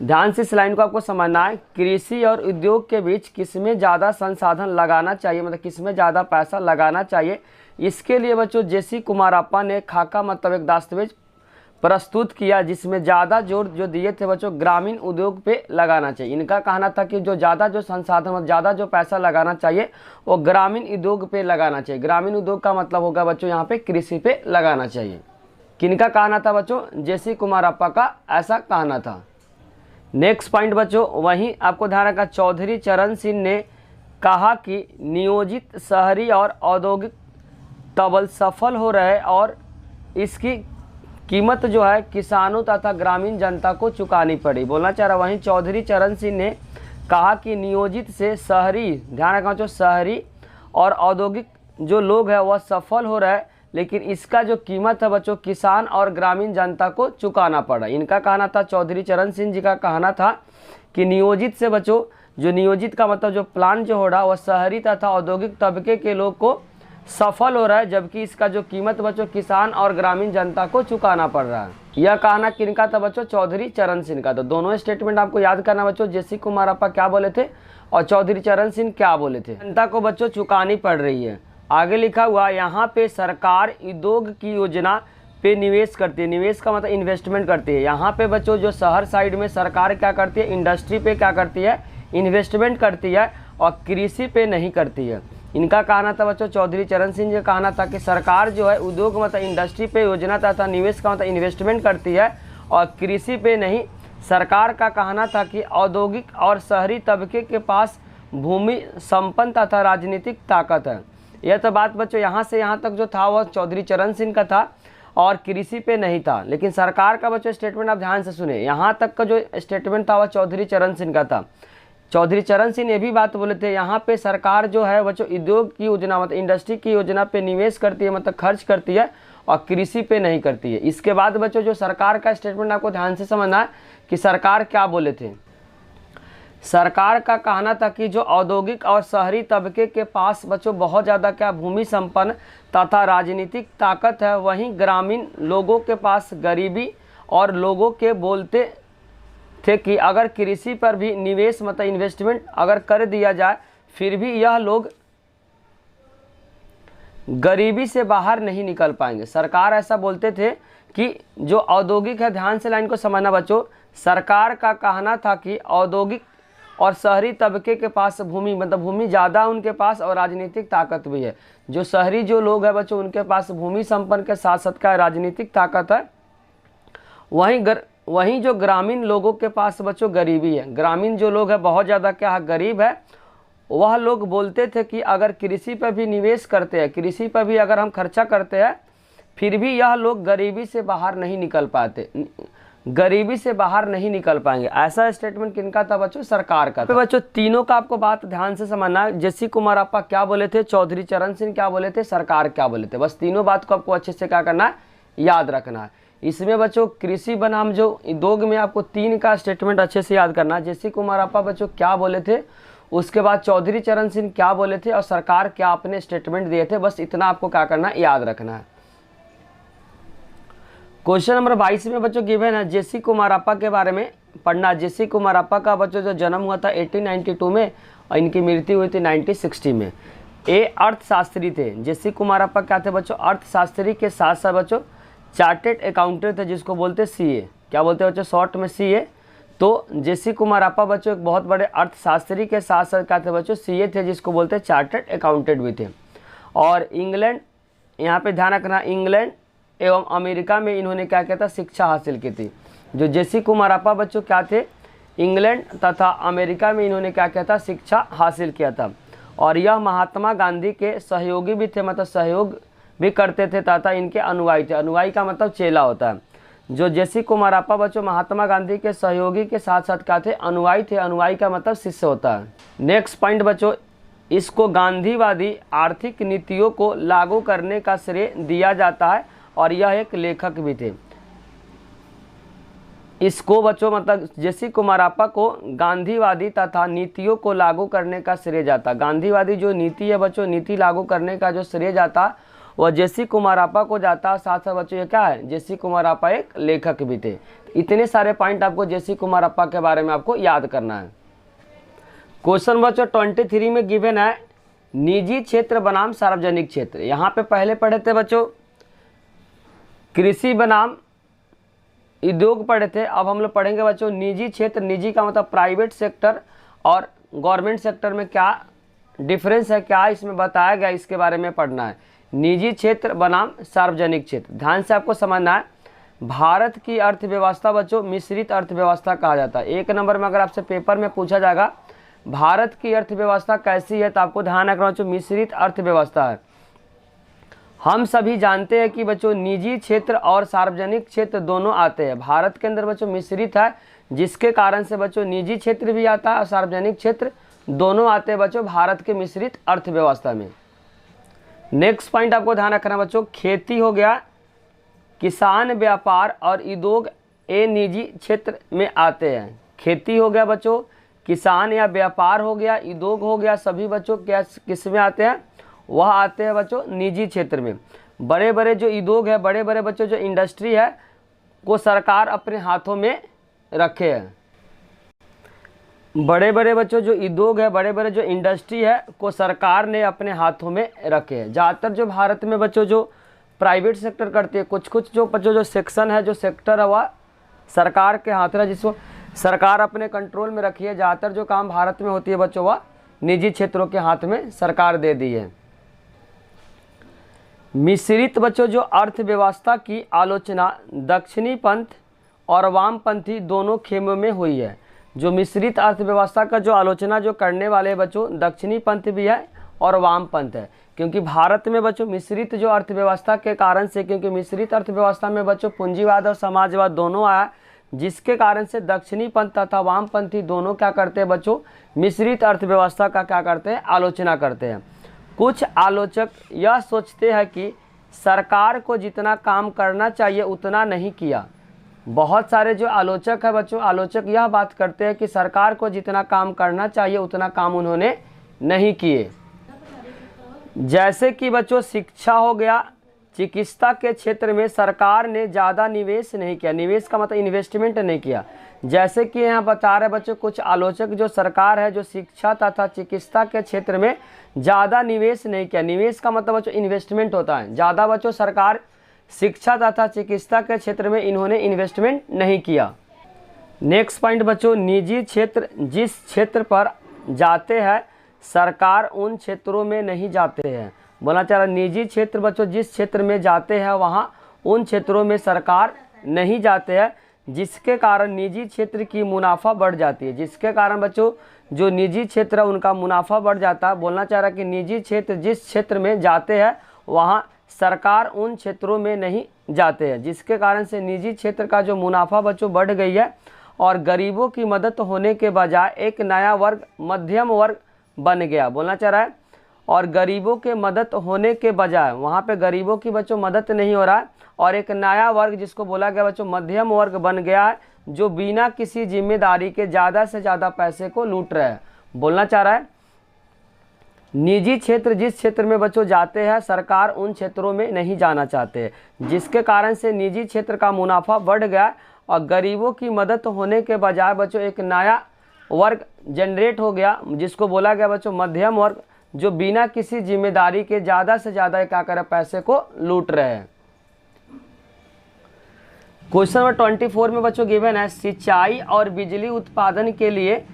[SPEAKER 1] ध्यान से इस लाइन को आपको समझना है। कृषि और उद्योग के बीच किसमें ज़्यादा संसाधन लगाना चाहिए, मतलब किसमें ज़्यादा पैसा लगाना चाहिए। इसके लिए बच्चों जेसी कुमारप्पा ने खाका मतलब एक दस्तावेज प्रस्तुत किया जिसमें ज़्यादा जोर जो दिए थे बच्चों ग्रामीण उद्योग पे लगाना चाहिए। इनका कहना था कि जो ज़्यादा जो संसाधन ज़्यादा जो पैसा लगाना चाहिए वो ग्रामीण उद्योग पे लगाना चाहिए। ग्रामीण उद्योग का मतलब होगा बच्चों यहाँ पे कृषि पे लगाना चाहिए। किनका कहना था बच्चों? जेसी कुमारप्पा का ऐसा कहना था। नेक्स्ट पॉइंट बच्चों, वहीं आपको ध्यान रखना, चौधरी चरण सिंह ने कहा कि नियोजित शहरी और औद्योगिक तबल सफल हो रहे और इसकी कीमत जो है किसानों तथा ग्रामीण जनता को चुकानी पड़ी। बोलना चाह रहा, वहीं चौधरी चरण सिंह ने कहा कि नियोजित से शहरी, ध्यान रखना बच्चों, शहरी और औद्योगिक जो लोग हैं वह सफल हो रहे हैं, लेकिन इसका जो कीमत है बच्चों किसान और ग्रामीण जनता को चुकाना पड़ा। इनका कहना था, चौधरी चरण सिंह जी का कहना था कि नियोजित से बच्चों, जो नियोजित का मतलब जो प्लान जो हो रहा है वह शहरी तथा औद्योगिक तबके के लोग को सफल हो रहा है, जबकि इसका जो कीमत बच्चों किसान और ग्रामीण जनता को चुकाना पड़ रहा है। यह कहना किनका था बच्चों? चौधरी चरण सिंह का। तो दोनों स्टेटमेंट आपको याद करना बच्चों, जेसी कुमारप्पा क्या बोले थे और चौधरी चरण सिंह क्या बोले थे। जनता को बच्चों चुकानी पड़ रही है। आगे लिखा हुआ, यहाँ पे सरकार उद्योग की योजना पे निवेश करती है। निवेश का मतलब इन्वेस्टमेंट करती है। यहाँ पे बच्चों जो शहर साइड में सरकार क्या करती है? इंडस्ट्री पे क्या करती है? इन्वेस्टमेंट करती है, और कृषि पे नहीं करती है। इनका कहना था बच्चों, चौधरी चरण सिंह जी का कहना था कि सरकार जो है उद्योग मतलब इंडस्ट्री पे योजना तथा निवेश का मतलब इन्वेस्टमेंट करती है और कृषि पे नहीं। सरकार का कहना था कि औद्योगिक और शहरी तबके के पास भूमि संपन्न तथा राजनीतिक ताकत है। यह तो बात बच्चों यहाँ से यहाँ तक जो था वह चौधरी चरण सिंह का था और कृषि पे नहीं था। लेकिन सरकार का बच्चों स्टेटमेंट आप ध्यान से सुने, यहाँ तक का जो स्टेटमेंट था वह चौधरी चरण सिंह का था। चौधरी चरण सिंह ने भी बात बोले थे, यहाँ पे सरकार जो है बच्चों उद्योग की योजना मतलब इंडस्ट्री की योजना पे निवेश करती है, मतलब खर्च करती है, और कृषि पे नहीं करती है। इसके बाद बच्चों जो सरकार का स्टेटमेंट आपको ध्यान से समझना है कि सरकार क्या बोले थे। सरकार का कहना था कि जो औद्योगिक और शहरी तबके के पास बच्चों बहुत ज़्यादा क्या भूमि संपन्न तथा राजनीतिक ताकत है, वहीं ग्रामीण लोगों के पास गरीबी और लोगों के बोलते थे कि अगर कृषि पर भी निवेश मतलब इन्वेस्टमेंट अगर कर दिया जाए फिर भी यह लोग गरीबी से बाहर नहीं निकल पाएंगे। सरकार ऐसा बोलते थे कि जो औद्योगिक है, ध्यान से लाइन को समझना बच्चों, सरकार का कहना था कि औद्योगिक और शहरी तबके के पास भूमि मतलब भूमि ज़्यादा उनके पास और राजनीतिक ताकत भी है। जो शहरी जो लोग हैं बच्चों उनके पास भूमि संपन्न के साथ साथ का राजनीतिक ताकत है, वहीं जो ग्रामीण लोगों के पास बच्चों गरीबी है। ग्रामीण जो लोग हैं बहुत ज़्यादा क्या गरीब है। वह लोग बोलते थे कि अगर कृषि पर भी निवेश करते हैं, कृषि पर भी अगर हम खर्चा करते हैं, फिर भी यह लोग गरीबी से बाहर नहीं निकल पाते, गरीबी से बाहर नहीं निकल पाएंगे। ऐसा स्टेटमेंट किनका था बच्चों? सरकार का था। बच्चों तीनों का आपको बात ध्यान से समझना है। जेसी कुमारप्पा क्या बोले थे, चौधरी चरण सिंह क्या बोले थे, सरकार क्या बोले थे। बस तीनों बात को आपको अच्छे से क्या करना है, याद रखना है। इसमें बच्चों कृषि बनाम जो उद्योग में आपको तीन का स्टेटमेंट अच्छे से याद करना है। जेसी कुमारप्पा बच्चों क्या बोले थे, उसके बाद चौधरी चरण सिंह क्या बोले थे और सरकार क्या अपने स्टेटमेंट दिए थे। बस इतना आपको क्या करना है, याद रखना है। क्वेश्चन नंबर 22 में बच्चों गिवन है, जेसी कुमारप्पा के बारे में पढ़ना। जेसी कुमारप्पा का बच्चों जो जन्म हुआ था 1892 में और इनकी मृत्यु हुई थी 1960 में। ये अर्थशास्त्री थे। जेसी कुमारप्पा क्या थे बच्चों? अर्थशास्त्री के साथ साथ बच्चों चार्टेड अकाउंटेंट थे, जिसको बोलते सीए। क्या बोलते हैं बच्चों? शॉर्ट में सीए। तो जेसी कुमारप्पा बच्चों एक बहुत बड़े अर्थशास्त्री के साथ साथ क्या थे बच्चों? सीए थे, जिसको बोलते चार्टेड अकाउंटेंट भी थे। और इंग्लैंड, यहाँ पे ध्यान रखना, इंग्लैंड एवं अमेरिका में इन्होंने क्या किया था? शिक्षा हासिल की थी। जो जेसी कुमारप्पा बच्चों क्या थे? इंग्लैंड तथा अमेरिका में इन्होंने क्या किया था? शिक्षा हासिल किया था। और यह महात्मा गांधी के सहयोगी भी थे, मतलब सहयोग भी करते थे तथा इनके अनुयायी थे। अनुयायी का मतलब चेला होता है। जो जेसी कुमारप्पा बच्चों महात्मा गांधी के सहयोगी के साथ साथ क्या थे? अनुयायी थे। अनुयायी का मतलब शिष्य होता है। नेक्स्ट पॉइंट बच्चों, इसको गांधीवादी आर्थिक नीतियों को लागू करने का श्रेय दिया जाता है और यह एक लेखक भी थे। इसको बच्चों मतलब जेसी कुमारप्पा को गांधीवादी तथा नीतियों को लागू करने का श्रेय जाता। गांधीवादी जो नीति है बच्चों, नीति लागू करने का जो श्रेय जाता वह जेसी कुमारप्पा को जाता। साथ साथ बच्चों ये क्या है? जेसी कुमारप्पा एक लेखक भी थे। इतने सारे पॉइंट आपको जेसी कुमारप्पा के बारे में आपको याद करना है। क्वेश्चन बच्चों 23 में गिवन है, निजी क्षेत्र बनाम सार्वजनिक क्षेत्र। यहाँ पे पहले पढ़े थे बच्चों कृषि बनाम उद्योग पढ़े थे। अब हम लोग पढ़ेंगे बच्चों निजी क्षेत्र। निजी का मतलब प्राइवेट सेक्टर और गवर्नमेंट सेक्टर में क्या डिफरेंस है, क्या इसमें बताया गया, इसके बारे में पढ़ना है। निजी क्षेत्र बनाम सार्वजनिक क्षेत्र। ध्यान से आपको समझना है। भारत की अर्थव्यवस्था बच्चों मिश्रित अर्थव्यवस्था कहा जाता है। 1 नंबर में अगर आपसे पेपर में पूछा जाएगा भारत की अर्थव्यवस्था कैसी है, तो आपको ध्यान रखना बच्चों मिश्रित अर्थव्यवस्था है। हम सभी जानते हैं कि बच्चों निजी क्षेत्र और सार्वजनिक क्षेत्र दोनों आते हैं। भारत के अंदर बच्चों मिश्रित है, जिसके कारण से बच्चों निजी क्षेत्र भी आता है और सार्वजनिक क्षेत्र दोनों आते हैं बच्चों भारत के मिश्रित अर्थव्यवस्था में। नेक्स्ट पॉइंट आपको ध्यान रखना बच्चों, खेती हो गया, किसान, व्यापार और उद्योग ये निजी क्षेत्र में आते हैं। खेती हो गया बच्चों, किसान या व्यापार हो गया, उद्योग हो गया, सभी बच्चों क्या किस में आते हैं, वह आते हैं बच्चों निजी क्षेत्र में। बड़े बड़े जो उद्योग है, बड़े बड़े बच्चों जो इंडस्ट्री है को सरकार अपने हाथों में रखे हैं। बड़े बड़े बच्चों जो उद्योग है, बड़े बड़े जो इंडस्ट्री है को सरकार ने अपने हाथों में रखे हैं। ज़्यादातर जो भारत में बच्चों जो प्राइवेट सेक्टर करती है, कुछ कुछ जो बच्चों जो सेक्शन है, जो सेक्टर है वह सरकार के हाथ में, जिसको सरकार अपने कंट्रोल में रखी है। ज़्यादातर जो काम भारत में होती है बच्चों वह निजी क्षेत्रों के हाथ में सरकार दे दी है। मिश्रित बच्चों जो अर्थव्यवस्था की आलोचना दक्षिणी पंथ और वामपंथी दोनों खेमों में हुई है। जो मिश्रित अर्थव्यवस्था का जो आलोचना जो करने वाले बच्चों दक्षिणी पंथ भी है और वामपंथ है, क्योंकि भारत में बच्चों मिश्रित जो अर्थव्यवस्था के कारण से, क्योंकि मिश्रित अर्थव्यवस्था में बच्चों पूंजीवाद और समाजवाद दोनों आया, जिसके कारण से दक्षिणी पंथ तथा वामपंथी दोनों क्या करते हैं बच्चों मिश्रित अर्थव्यवस्था का क्या करते हैं, आलोचना करते हैं। कुछ आलोचक यह सोचते हैं कि सरकार को जितना काम करना चाहिए उतना नहीं किया। बहुत सारे जो आलोचक है बच्चों, आलोचक यह बात करते हैं कि सरकार को जितना काम करना चाहिए उतना काम उन्होंने नहीं किए। जैसे कि बच्चों शिक्षा हो गया, चिकित्सा के क्षेत्र में सरकार ने ज़्यादा निवेश नहीं किया। निवेश का मतलब इन्वेस्टमेंट नहीं किया। जैसे कि यहाँ बता रहे बच्चों कुछ आलोचक, जो सरकार है जो शिक्षा तथा चिकित्सा के क्षेत्र में ज़्यादा निवेश नहीं किया। निवेश का मतलब बच्चों इन्वेस्टमेंट होता है। ज़्यादा बच्चों सरकार शिक्षा तथा चिकित्सा के क्षेत्र में इन्होंने इन्वेस्टमेंट नहीं किया। नेक्स्ट पॉइंट बच्चों, निजी क्षेत्र जिस क्षेत्र पर जाते हैं सरकार उन क्षेत्रों में नहीं जाते हैं। बोलना चाह रहा निजी क्षेत्र बच्चों जिस क्षेत्र में जाते हैं वहाँ उन क्षेत्रों में सरकार नहीं जाते हैं, जिसके कारण निजी क्षेत्र की मुनाफा बढ़ जाती है। जिसके कारण बच्चों जो निजी क्षेत्र है उनका मुनाफा बढ़ जाता है। बोलना चाह रहा कि निजी क्षेत्र जिस क्षेत्र में जाते हैं वहाँ सरकार उन क्षेत्रों में नहीं जाते हैं, जिसके कारण से निजी क्षेत्र का जो मुनाफा बच्चों बढ़ गई है और गरीबों की मदद होने के बजाय एक नया वर्ग मध्यम वर्ग बन गया। बोलना चाह रहा है और गरीबों के मदद होने के बजाय वहाँ पे गरीबों की बच्चों मदद नहीं हो रहा है और एक नया वर्ग जिसको बोला गया बच्चों मध्यम वर्ग बन गया है, जो बिना किसी जिम्मेदारी के ज़्यादा से ज़्यादा पैसे को लूट रहे हैं। बोलना चाह रहा है निजी क्षेत्र जिस क्षेत्र में बच्चों जाते हैं सरकार उन क्षेत्रों में नहीं जाना चाहते, जिसके कारण से निजी क्षेत्र का मुनाफा बढ़ गया और गरीबों की मदद होने के बजाय बच्चों एक नया वर्ग जनरेट हो गया, जिसको बोला गया बच्चों मध्यम वर्ग, जो बिना किसी जिम्मेदारी के ज़्यादा से ज़्यादा क्या कर पैसे को लूट रहे हैं। क्वेश्चन नंबर 24 में बच्चों गिवन है सिंचाई और बिजली उत्पादन के लिए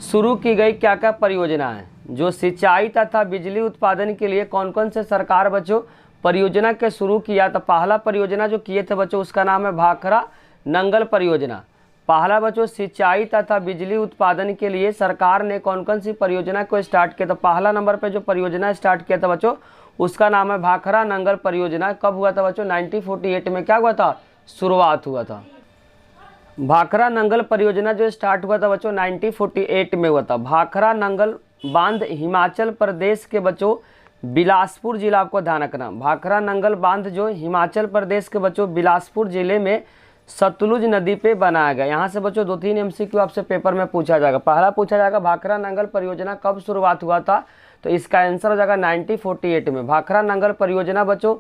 [SPEAKER 1] शुरू की गई क्या क्या परियोजना है। जो सिंचाई तथा बिजली उत्पादन के लिए कौन कौन से सरकार बच्चों परियोजना के शुरू किया, तो पहला परियोजना जो किए थे बच्चों उसका नाम है भाखड़ा नंगल परियोजना। पहला बच्चों सिंचाई तथा बिजली उत्पादन के लिए सरकार ने कौन कौन सी परियोजना को स्टार्ट किया, तो पहला नंबर पे जो परियोजना स्टार्ट किया था बच्चों उसका नाम है भाखड़ा नंगल परियोजना। कब हुआ था बच्चों 1948 में क्या हुआ था, शुरुआत हुआ था। भाखड़ा नंगल परियोजना जो स्टार्ट हुआ था बच्चों 1948 में हुआ था। भाखड़ा नंगल बांध हिमाचल प्रदेश के बच्चों बिलासपुर जिला, आपको ध्यान रखना भाखड़ा नंगल बांध जो हिमाचल प्रदेश के बच्चों बिलासपुर जिले में सतलुज नदी पे बनाया गया। यहाँ से बच्चों 2-3 MCQ आपसे पेपर में पूछा जाएगा। पहला पूछा जाएगा भाखड़ा नंगल परियोजना कब शुरुआत हुआ था, तो इसका आंसर हो जाएगा 1948 में। भाखड़ा नंगल परियोजना बच्चों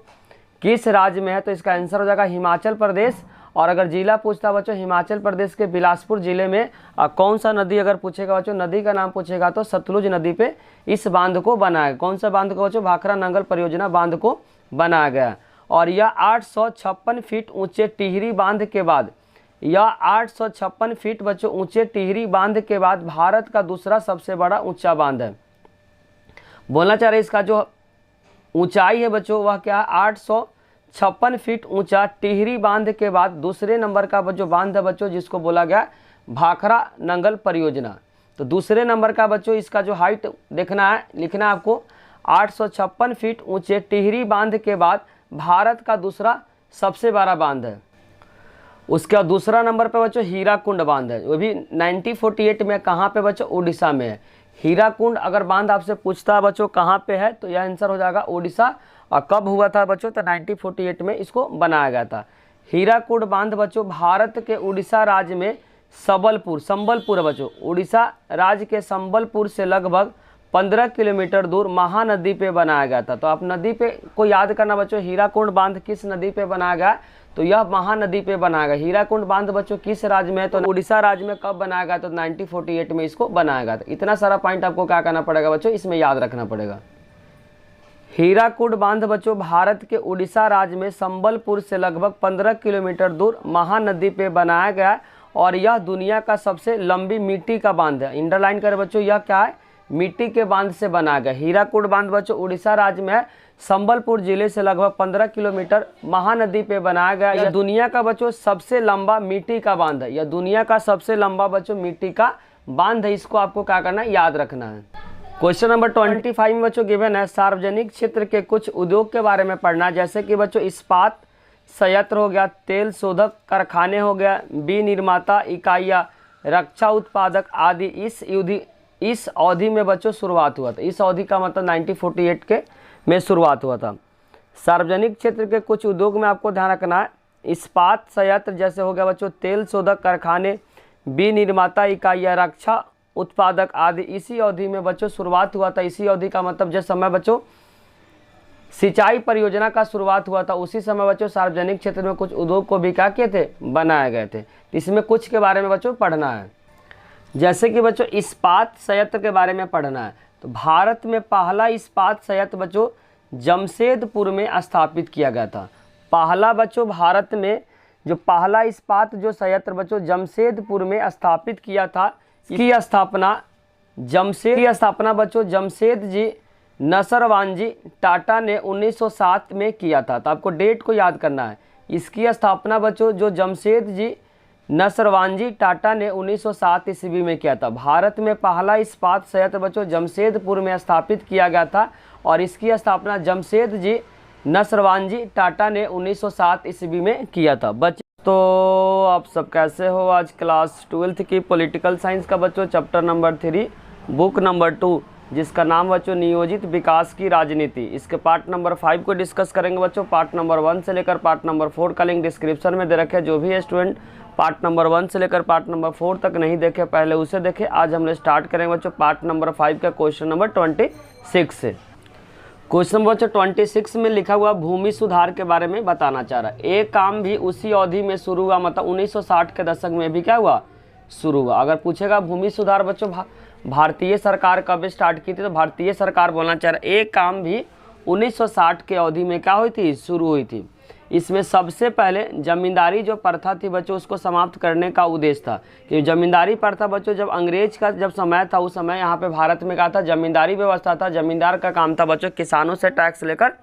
[SPEAKER 1] किस राज्य में है, तो इसका आंसर हो जाएगा हिमाचल प्रदेश। और अगर जिला पूछता बच्चों हिमाचल प्रदेश के बिलासपुर जिले में कौन सा नदी अगर पूछेगा बच्चों, नदी का नाम पूछेगा तो सतलुज नदी पे इस बांध को बनाया। कौन सा बांध को बच्चों, भाखड़ा नंगल परियोजना बांध को बनाया गया। और यह 856 फीट ऊंचे टिहरी बांध के बाद, यह 856 फीट बच्चों ऊंचे टिहरी बांध के बाद भारत का दूसरा सबसे बड़ा ऊंचा बांध है। बोलना चाह रहे इसका जो ऊंचाई है बच्चों वह क्या है 56 फीट ऊंचा टिहरी बांध के बाद दूसरे नंबर का जो बांध है बच्चों जिसको बोला गया भाखड़ा नंगल परियोजना। तो दूसरे नंबर का बच्चों इसका जो हाइट देखना है, लिखना है आपको 856 फीट ऊंचे टिहरी बांध के बाद भारत का दूसरा सबसे बड़ा बांध है। उसका दूसरा नंबर पे बच्चों हीराकुंड बांध है, वो भी 1948 में कहाँ पे बच्चों, उड़ीसा में है। हीराकुंड अगर बांध आपसे पूछता है बच्चों कहाँ पे है तो यह आंसर हो जाएगा उड़ीसा। और कब हुआ था बच्चों, तो 1948 में इसको बनाया गया था। हीराकुंड बांध बच्चों भारत के उड़ीसा राज्य में संबलपुर है बच्चों, उड़ीसा राज्य के संबलपुर से लगभग 15 किलोमीटर दूर महानदी पे बनाया गया था। तो आप नदी पे को याद करना बच्चों, हीराकुंड बांध किस नदी पे बनाया गया, तो यह महानदी पे बनाया गया। हीराकुंड बांध बच्चों किस राज्य में है, तो उड़ीसा राज्य में। कब बनाया गया, तो 1948 में इसको बनाया गया था। इतना सारा पॉइंट आपको क्या करना पड़ेगा बच्चों, इसमें याद रखना पड़ेगा। हीराकुंड बांध बच्चों भारत के उड़ीसा राज्य में संबलपुर से लगभग 15 किलोमीटर दूर महानदी पे बनाया गया और यह दुनिया का सबसे लंबी मिट्टी का बांध है। इंडरलाइन करें बच्चों, यह क्या है, मिट्टी के बांध से बनाया गया। हीराकुंड बांध बच्चों उड़ीसा राज्य में है, संबलपुर जिले से लगभग 15 किलोमीटर महानदी पे बनाया गया। यह दुनिया का बच्चों सबसे लंबा मिट्टी का बांध है। यह दुनिया का सबसे लंबा बच्चों मिट्टी का बांध है। इसको आपको क्या करना है, याद रखना है। क्वेश्चन नंबर 25 में बच्चों गिवन है, सार्वजनिक क्षेत्र के कुछ उद्योग के बारे में पढ़ना, जैसे कि बच्चों इस्पात संयंत्र हो गया, तेल शोधक कारखाने हो गया, विनिर्माता इकाइयाँ, रक्षा उत्पादक आदि। इस अवधि में बच्चों शुरुआत हुआ था। इस अवधि का मतलब 1948 के में शुरुआत हुआ था। सार्वजनिक क्षेत्र के कुछ उद्योग में आपको ध्यान रखना है, इस्पात संयंत्र जैसे हो गया बच्चों तेल शोधक कारखाने, विनिर्माता इकाइयाँ, रक्षा उत्पादक आदि। इसी अवधि में बच्चों शुरुआत हुआ था। इसी अवधि का मतलब जिस समय बच्चों सिंचाई परियोजना का शुरुआत हुआ था, उसी समय बच्चों सार्वजनिक क्षेत्र में कुछ उद्योग को भी क्या किए थे, बनाए गए थे। इसमें कुछ के बारे में बच्चों पढ़ना है, जैसे कि बच्चों इस्पात संयंत्र के बारे में पढ़ना है। तो भारत में पहला इस्पात संयंत्र बच्चों जमशेदपुर में स्थापित किया गया था। पहला बच्चों भारत में जो पहला इस्पात जो संयंत्र बच्चों जमशेदपुर में स्थापित किया था, इसकी स्थापना बच्चों जमशेद जी नसरवानजी टाटा ने 1907 में किया था। तो आपको डेट को याद करना है। इसकी स्थापना बच्चों जो जमशेद जी नसरवानजी टाटा ने 1907 ईस्वी में किया था। भारत में पहला इस्पात संयंत्र बच्चों जमशेदपुर में स्थापित किया गया था और इसकी स्थापना जमशेद जी नसरवानजी टाटा ने 1907 ईस्वी में किया था। बच्चों तो आप सब कैसे हो, आज क्लास 12th की पॉलिटिकल साइंस का बच्चों चैप्टर नंबर 3 बुक नंबर 2 जिसका नाम बच्चों नियोजित विकास की राजनीति, इसके पार्ट नंबर 5 को डिस्कस करेंगे बच्चों। पार्ट नंबर 1 से लेकर पार्ट नंबर 4 का लिंक डिस्क्रिप्शन में दे रखे। जो भी स्टूडेंट पार्ट नंबर 1 से लेकर पार्ट नंबर 4 तक नहीं देखे पहले उसे देखे। आज हम लोग स्टार्ट करेंगे बच्चों पार्ट नंबर 5 का क्वेश्चन नंबर 26 से। क्वेश्चन नंबर 26 में लिखा हुआ भूमि सुधार के बारे में बताना चाह रहा है। एक काम भी उसी अवधि में शुरू हुआ, मतलब 1960 के दशक में भी क्या हुआ, शुरू हुआ। अगर पूछेगा भूमि सुधार बच्चों भारतीय सरकार कब स्टार्ट की थी, तो भारतीय सरकार बोलना चाह रहा है एक काम भी 1960 के अवधि में क्या हुई थी, शुरू हुई थी। इसमें सबसे पहले जमींदारी जो प्रथा थी बच्चों उसको समाप्त करने का उद्देश्य था। कि जमींदारी प्रथा बच्चों जब अंग्रेज का जब समय था उस समय यहाँ पे भारत में क्या था, जमींदारी व्यवस्था था। जमींदार का काम था बच्चों किसानों से टैक्स लेकर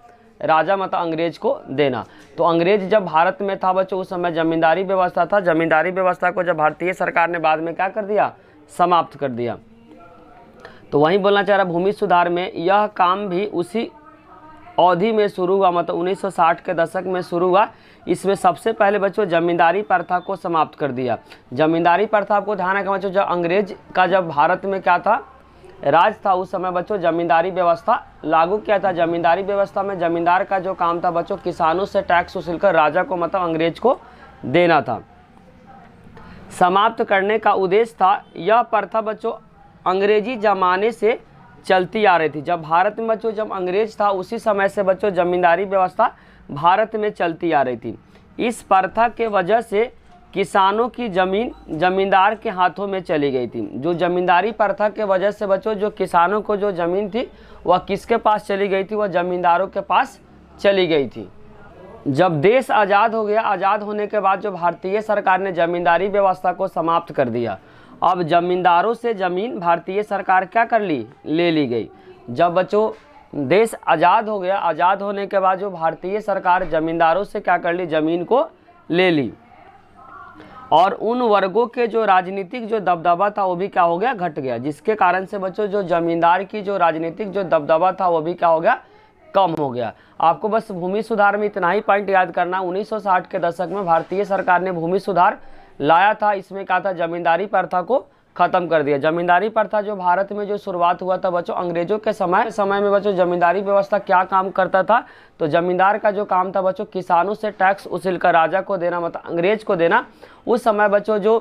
[SPEAKER 1] राजा मतलब अंग्रेज को देना। तो अंग्रेज जब भारत में था बच्चों उस समय जमींदारी व्यवस्था था। जमींदारी व्यवस्था को जब भारतीय सरकार ने बाद में क्या कर दिया, समाप्त कर दिया। तो वहीं बोलना चाह रहा भूमि सुधार में यह काम भी उसी अवधि में शुरू हुआ, मतलब 1960 के दशक में शुरू हुआ। इसमें सबसे पहले बच्चों जमींदारी प्रथा को समाप्त कर दिया। जमींदारी प्रथा आपको ध्यान रखना बच्चों, जब अंग्रेज का जब भारत में क्या था, राज था, उस समय बच्चों जमींदारी व्यवस्था लागू किया था। जमींदारी व्यवस्था में जमींदार का जो काम था बच्चों किसानों से टैक्स वसूल कर राजा को मतलब अंग्रेज को देना था। समाप्त करने का उद्देश्य था। यह प्रथा बच्चों अंग्रेजी जमाने से चलती आ रही थी। जब भारत में बच्चों जब अंग्रेज था उसी समय से बच्चों जमींदारी व्यवस्था भारत में चलती आ रही थी। इस प्रथा के वजह से किसानों की ज़मीन जमींदार के हाथों में चली गई थी। जो जमींदारी प्रथा के वजह से बच्चों जो किसानों को जो ज़मीन थी वह किसके पास चली गई थी, वह जमींदारों के पास चली गई थी। जब देश आज़ाद हो गया, आज़ाद होने के बाद जो भारतीय सरकार ने जमींदारी व्यवस्था को समाप्त कर दिया। अब जमींदारों से ज़मीन भारतीय सरकार क्या कर ली, ले ली गई। जब बच्चों देश आज़ाद हो गया, आज़ाद होने के बाद जो भारतीय सरकार जमींदारों से क्या कर ली, ज़मीन को ले ली, और उन वर्गों के जो राजनीतिक जो दबदबा था वो भी क्या हो गया, घट गया, जिसके कारण से बच्चों जो जमींदार की जो राजनीतिक जो दबदबा था वो भी क्या हो गया, कम हो गया। आपको बस भूमि सुधार में इतना ही पॉइंट याद करना, 1960 के दशक में भारतीय सरकार ने भूमि सुधार लाया था। इसमें कहा था जमींदारी प्रथा को खत्म कर दिया। जमींदारी प्रथा जो भारत में जो शुरुआत हुआ था बच्चों अंग्रेजों के समय में बच्चों जमींदारी व्यवस्था क्या काम करता था, तो जमींदार का जो काम था बच्चों किसानों से टैक्स उसूल कर राजा को देना, मतलब अंग्रेज को देना। उस समय बच्चों जो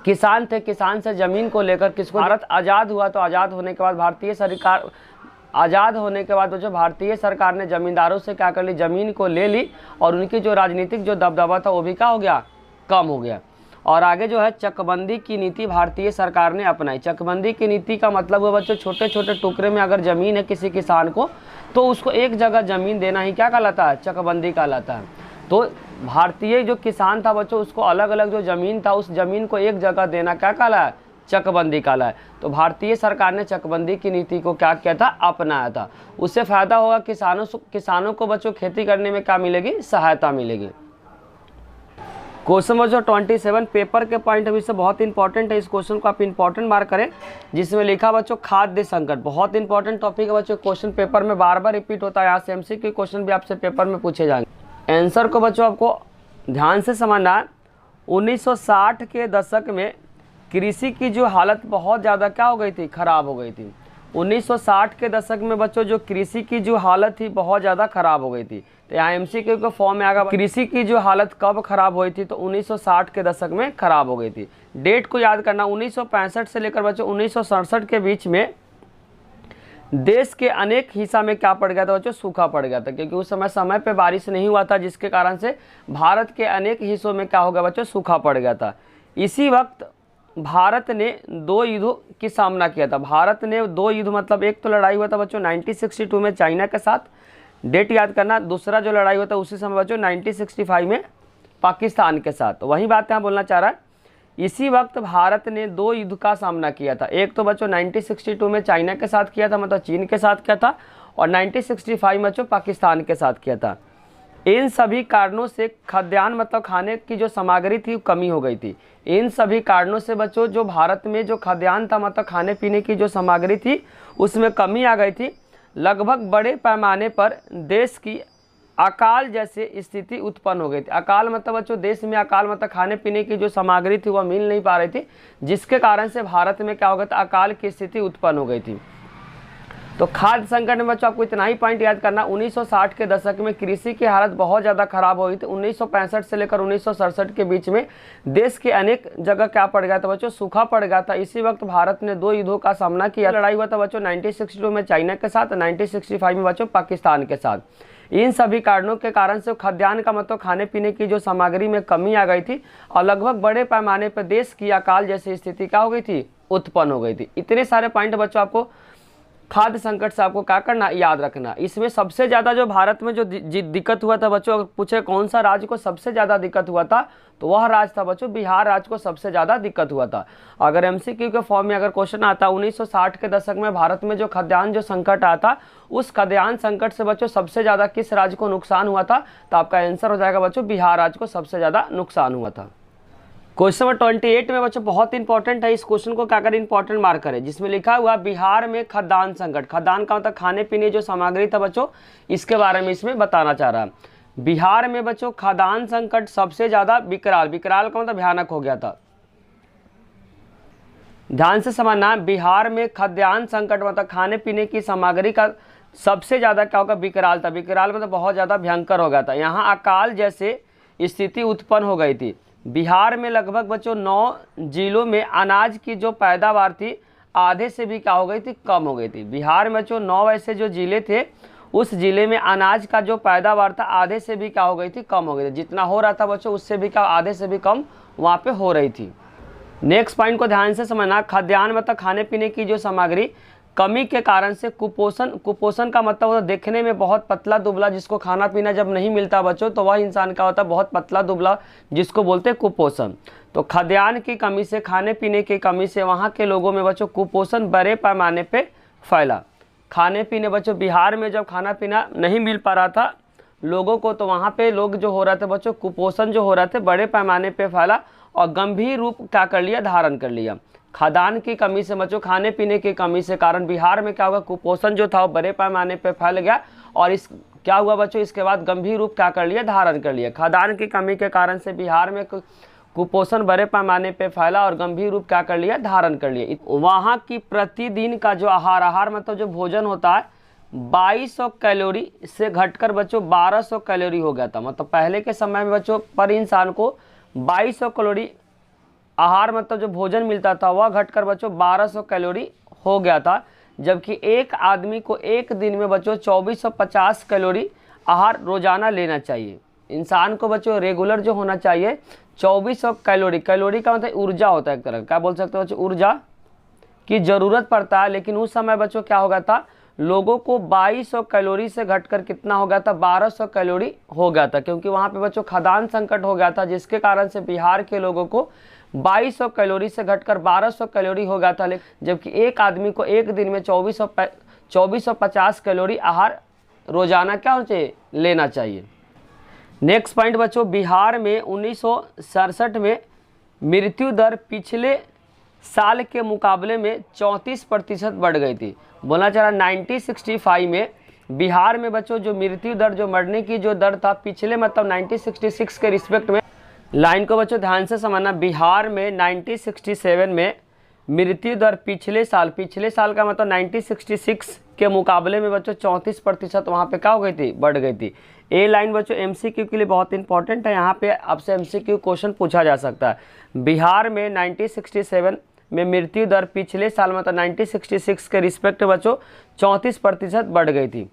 [SPEAKER 1] किसान थे, किसान से जमीन को लेकर किसको, भारत आज़ाद हुआ तो आज़ाद होने के बाद भारतीय सरकार, आज़ाद होने के बाद बच्चों भारतीय सरकार ने जमींदारों से क्या कर ली, ज़मीन को ले ली, और उनकी जो राजनीतिक जो दबदबा था वो भी क्या हो गया, कम हो गया। और आगे जो है चकबंदी की नीति भारतीय सरकार ने अपनाई। चकबंदी की नीति का मतलब हुआ बच्चों छोटे छोटे टुकड़े में अगर ज़मीन है किसी किसान को, तो उसको एक जगह ज़मीन देना ही क्या कहलाता है, चकबंदी कहलाता है। तो भारतीय जो किसान था बच्चों उसको अलग अलग जो ज़मीन था उस ज़मीन को एक जगह देना क्या कहला है, चकबंदी कहला है। तो भारतीय सरकार ने चकबंदी की नीति को क्या किया था, अपनाया था। उससे फ़ायदा होगा किसानों को बच्चों खेती करने में क्या मिलेगी, सहायता मिलेगी। क्वेश्चन नंबर जो 27 पेपर के पॉइंट ऑफ व्यू से बहुत इंपॉर्टेंट है, इस क्वेश्चन को आप इंपॉर्टेंट मार्क करें, जिसमें लिखा बच्चों खाद्य संकट। बहुत इंपॉर्टेंट टॉपिक है बच्चों, क्वेश्चन पेपर में बार बार रिपीट होता है, यहाँ से एमसीक्यू क्वेश्चन भी आपसे पेपर में पूछे जाएंगे। आंसर को बच्चों आपको ध्यान से समझना है। 1960 के दशक में कृषि की जो हालत बहुत ज़्यादा क्या हो गई थी, खराब हो गई थी। 1960 के दशक में बच्चों जो कृषि की जो हालत थी बहुत ज़्यादा खराब हो गई थी। तो यहाँ एमसीक्यू के फॉर्म में आएगा कृषि की जो हालत कब खराब हुई थी, तो 1960 के दशक में खराब हो गई थी। डेट को याद करना, 1965 से लेकर बच्चों 1967 के बीच में देश के अनेक हिस्सा में क्या पड़ गया था बच्चों, सूखा पड़ गया था, क्योंकि उस समय पे बारिश नहीं हुआ था, जिसके कारण से भारत के अनेक हिस्सों में क्या हो गया बच्चों, सूखा पड़ गया था। इसी वक्त भारत ने 2 युद्धों की सामना किया था। भारत ने 2 युद्ध, मतलब एक तो लड़ाई हुआ था बच्चों 1962 में चाइना के साथ, डेट याद करना। दूसरा जो लड़ाई हुआ था उसी समय बच्चों 1965 में पाकिस्तान के साथ। तो वही बात यहाँ बोलना चाह रहा है। इसी वक्त भारत ने 2 युद्ध का सामना किया था। एक तो बच्चों 1962 में चाइना के साथ किया था, मतलब चीन के साथ किया था, और 1965 में बच्चों पाकिस्तान के साथ किया था। इन सभी कारणों से खाद्यान्न, मतलब खाने की जो सामग्री थी कमी हो गई थी। इन सभी कारणों से बच्चों जो भारत में जो खाद्यान्न था, मतलब खाने पीने की जो सामग्री थी उसमें कमी आ गई थी। लगभग बड़े पैमाने पर देश की अकाल जैसे स्थिति उत्पन्न हो गई थी। अकाल मतलब बच्चों देश में अकाल, मतलब खाने पीने की जो सामग्री थी वह मिल नहीं पा रही थी, जिसके कारण से भारत में क्या हो गया था, अकाल की स्थिति उत्पन्न हो गई थी। तो खाद्य संकट में बच्चों आपको इतना ही पॉइंट याद करना, 1960 के दशक में कृषि की हालत बहुत ज़्यादा खराब हो गई थी। 1965 से लेकर 1967 के बीच में देश के अनेक जगह क्या पड़ गया था बच्चों, सूखा पड़ गया था। इसी वक्त भारत ने 2 युद्धों का सामना किया। लड़ाई हुआ था बच्चों 1962 में चाइना के साथ, 1965 में बच्चों पाकिस्तान के साथ। इन सभी कारणों के कारण से खाद्यान्न का मतलब खाने पीने की जो सामग्री में कमी आ गई थी, और लगभग बड़े पैमाने पर देश की अकाल जैसी स्थिति क्या हो गई थी, उत्पन्न हो गई थी। इतने सारे पॉइंट बच्चों आपको खाद्य संकट से आपको क्या करना, याद रखना। इसमें सबसे ज़्यादा जो भारत में जो दिक्कत हुआ था बच्चों, अगर पूछे कौन सा राज्य को सबसे ज़्यादा दिक्कत हुआ था, तो वह राज्य था बच्चों बिहार राज्य को सबसे ज़्यादा दिक्कत हुआ था। अगर एमसीक्यू के फॉर्म में अगर क्वेश्चन आता 1960 के दशक में भारत में जो खाद्यान्न जो संकट आया था, उस खाद्यान्न संकट से बच्चों सबसे ज़्यादा किस राज्य को नुकसान हुआ था, तो आपका आंसर हो जाएगा बच्चों बिहार राज्य को सबसे ज़्यादा नुकसान हुआ था। क्वेश्चन नंबर 28 में बच्चों बहुत इंपॉर्टेंट है, इस क्वेश्चन को क्या करें, इंपॉर्टेंट मार्क करें, जिसमें लिखा हुआ बिहार में खाद्यान्न संकट। खाद्यान्न का मतलब खाने पीने जो सामग्री था बच्चों, इसके बारे में इसमें बताना चाह रहा है। बिहार में बच्चों खाद्यान्न संकट सबसे ज्यादा विकराल का मतलब भयानक हो गया था। ध्यान से समझना, बिहार में खाद्यान्न संकट मतलब खाने पीने की सामग्री का सबसे ज्यादा क्या होगा, विकराल था। विकराल मतलब बहुत ज्यादा भयंकर हो गया था। यहाँ अकाल जैसे स्थिति उत्पन्न हो गई थी। बिहार में लगभग बच्चों 9 जिलों में अनाज की जो पैदावार थी आधे से भी क्या हो गई थी, कम हो गई थी। बिहार में बच्चों 9 ऐसे जो जिले थे, उस जिले में अनाज का जो पैदावार था आधे से भी क्या हो गई थी, कम हो गई थी। जितना हो रहा था बच्चों उससे भी क्या आधे से भी कम वहाँ पे हो रही थी। नेक्स्ट पॉइंट को ध्यान से समझना, खाद्यान्न मतलब खाने पीने की जो सामग्री कमी के कारण से कुपोषण का मतलब होता है देखने में बहुत पतला दुबला, जिसको खाना पीना जब नहीं मिलता बच्चों तो वह इंसान का होता है बहुत पतला दुबला, जिसको बोलते हैं कुपोषण। तो खाद्यान्न की कमी से, खाने पीने की कमी से वहाँ के लोगों में बच्चों कुपोषण बड़े पैमाने पे फैला। खाने पीने बच्चों बिहार में जब खाना पीना नहीं मिल पा रहा था लोगों को, तो वहाँ पे लोग जो हो रहे थे बच्चों, कुपोषण जो हो रहे थे बड़े पैमाने पे फैला और गंभीर रूप क्या कर लिया, धारण कर लिया। खाद्यान्न की कमी से बच्चों, खाने पीने की कमी से कारण बिहार में क्या हुआ, कुपोषण जो था वो बड़े पैमाने पे फैल गया और इस क्या हुआ बच्चों, इसके बाद गंभीर रूप क्या कर लिया, धारण कर लिया। खाद्यान्न की कमी के कारण से बिहार में कुपोषण बड़े पैमाने पे फैला और गंभीर रूप क्या कर लिया, धारण कर लिया। वहाँ की प्रतिदिन का जो आहार मतलब जो भोजन होता है 2200 कैलोरी से घटकर बच्चों 1200 कैलोरी हो गया था। मतलब पहले के समय में बच्चों पर इंसान को 2200 कैलोरी आहार मतलब जो भोजन मिलता था वह घटकर बच्चों 1200 कैलोरी हो गया था, जबकि एक आदमी को एक दिन में बच्चों 2450 कैलोरी आहार रोजाना लेना चाहिए। इंसान को बच्चों रेगुलर जो होना चाहिए 2400 कैलोरी, कैलोरी का मतलब ऊर्जा होता है एक तरह, क्या बोल सकते हो बच्चों, ऊर्जा की ज़रूरत पड़ता है। लेकिन उस समय बच्चों क्या हो गया था, लोगों को 2200 कैलोरी से घटकर कितना हो गया था, 1200 कैलोरी हो गया था, क्योंकि वहाँ पे बच्चों खाद्यान्न संकट हो गया था, जिसके कारण से बिहार के लोगों को 2200 कैलोरी से घटकर 1200 कैलोरी हो गया था। जबकि एक आदमी को एक दिन में 2450 कैलोरी आहार रोजाना क्या होना चाहिए, लेना चाहिए। नेक्स्ट पॉइंट बच्चों, बिहार में 1967 में मृत्यु दर पिछले साल के मुकाबले में 34% बढ़ गई थी। बोलना चाह रहा 1965 में बिहार में बच्चों जो मृत्यु दर, जो मरने की जो दर था पिछले मतलब 1966 के रिस्पेक्ट में, लाइन को बच्चों ध्यान से समझना, बिहार में 1967 में मृत्यु दर पिछले साल का मतलब 1966 के मुकाबले में बच्चों 34% वहाँ पे क्या हो गई थी, बढ़ गई थी। ए लाइन बच्चों एमसीक्यू के लिए बहुत इंपॉर्टेंट है, यहाँ पे आपसे एमसीक्यू क्वेश्चन पूछा जा सकता है। बिहार में 1967 में मृत्यु दर पिछले साल मतलब 1966 के रिस्पेक्ट बच्चों 34% बढ़ गई थी।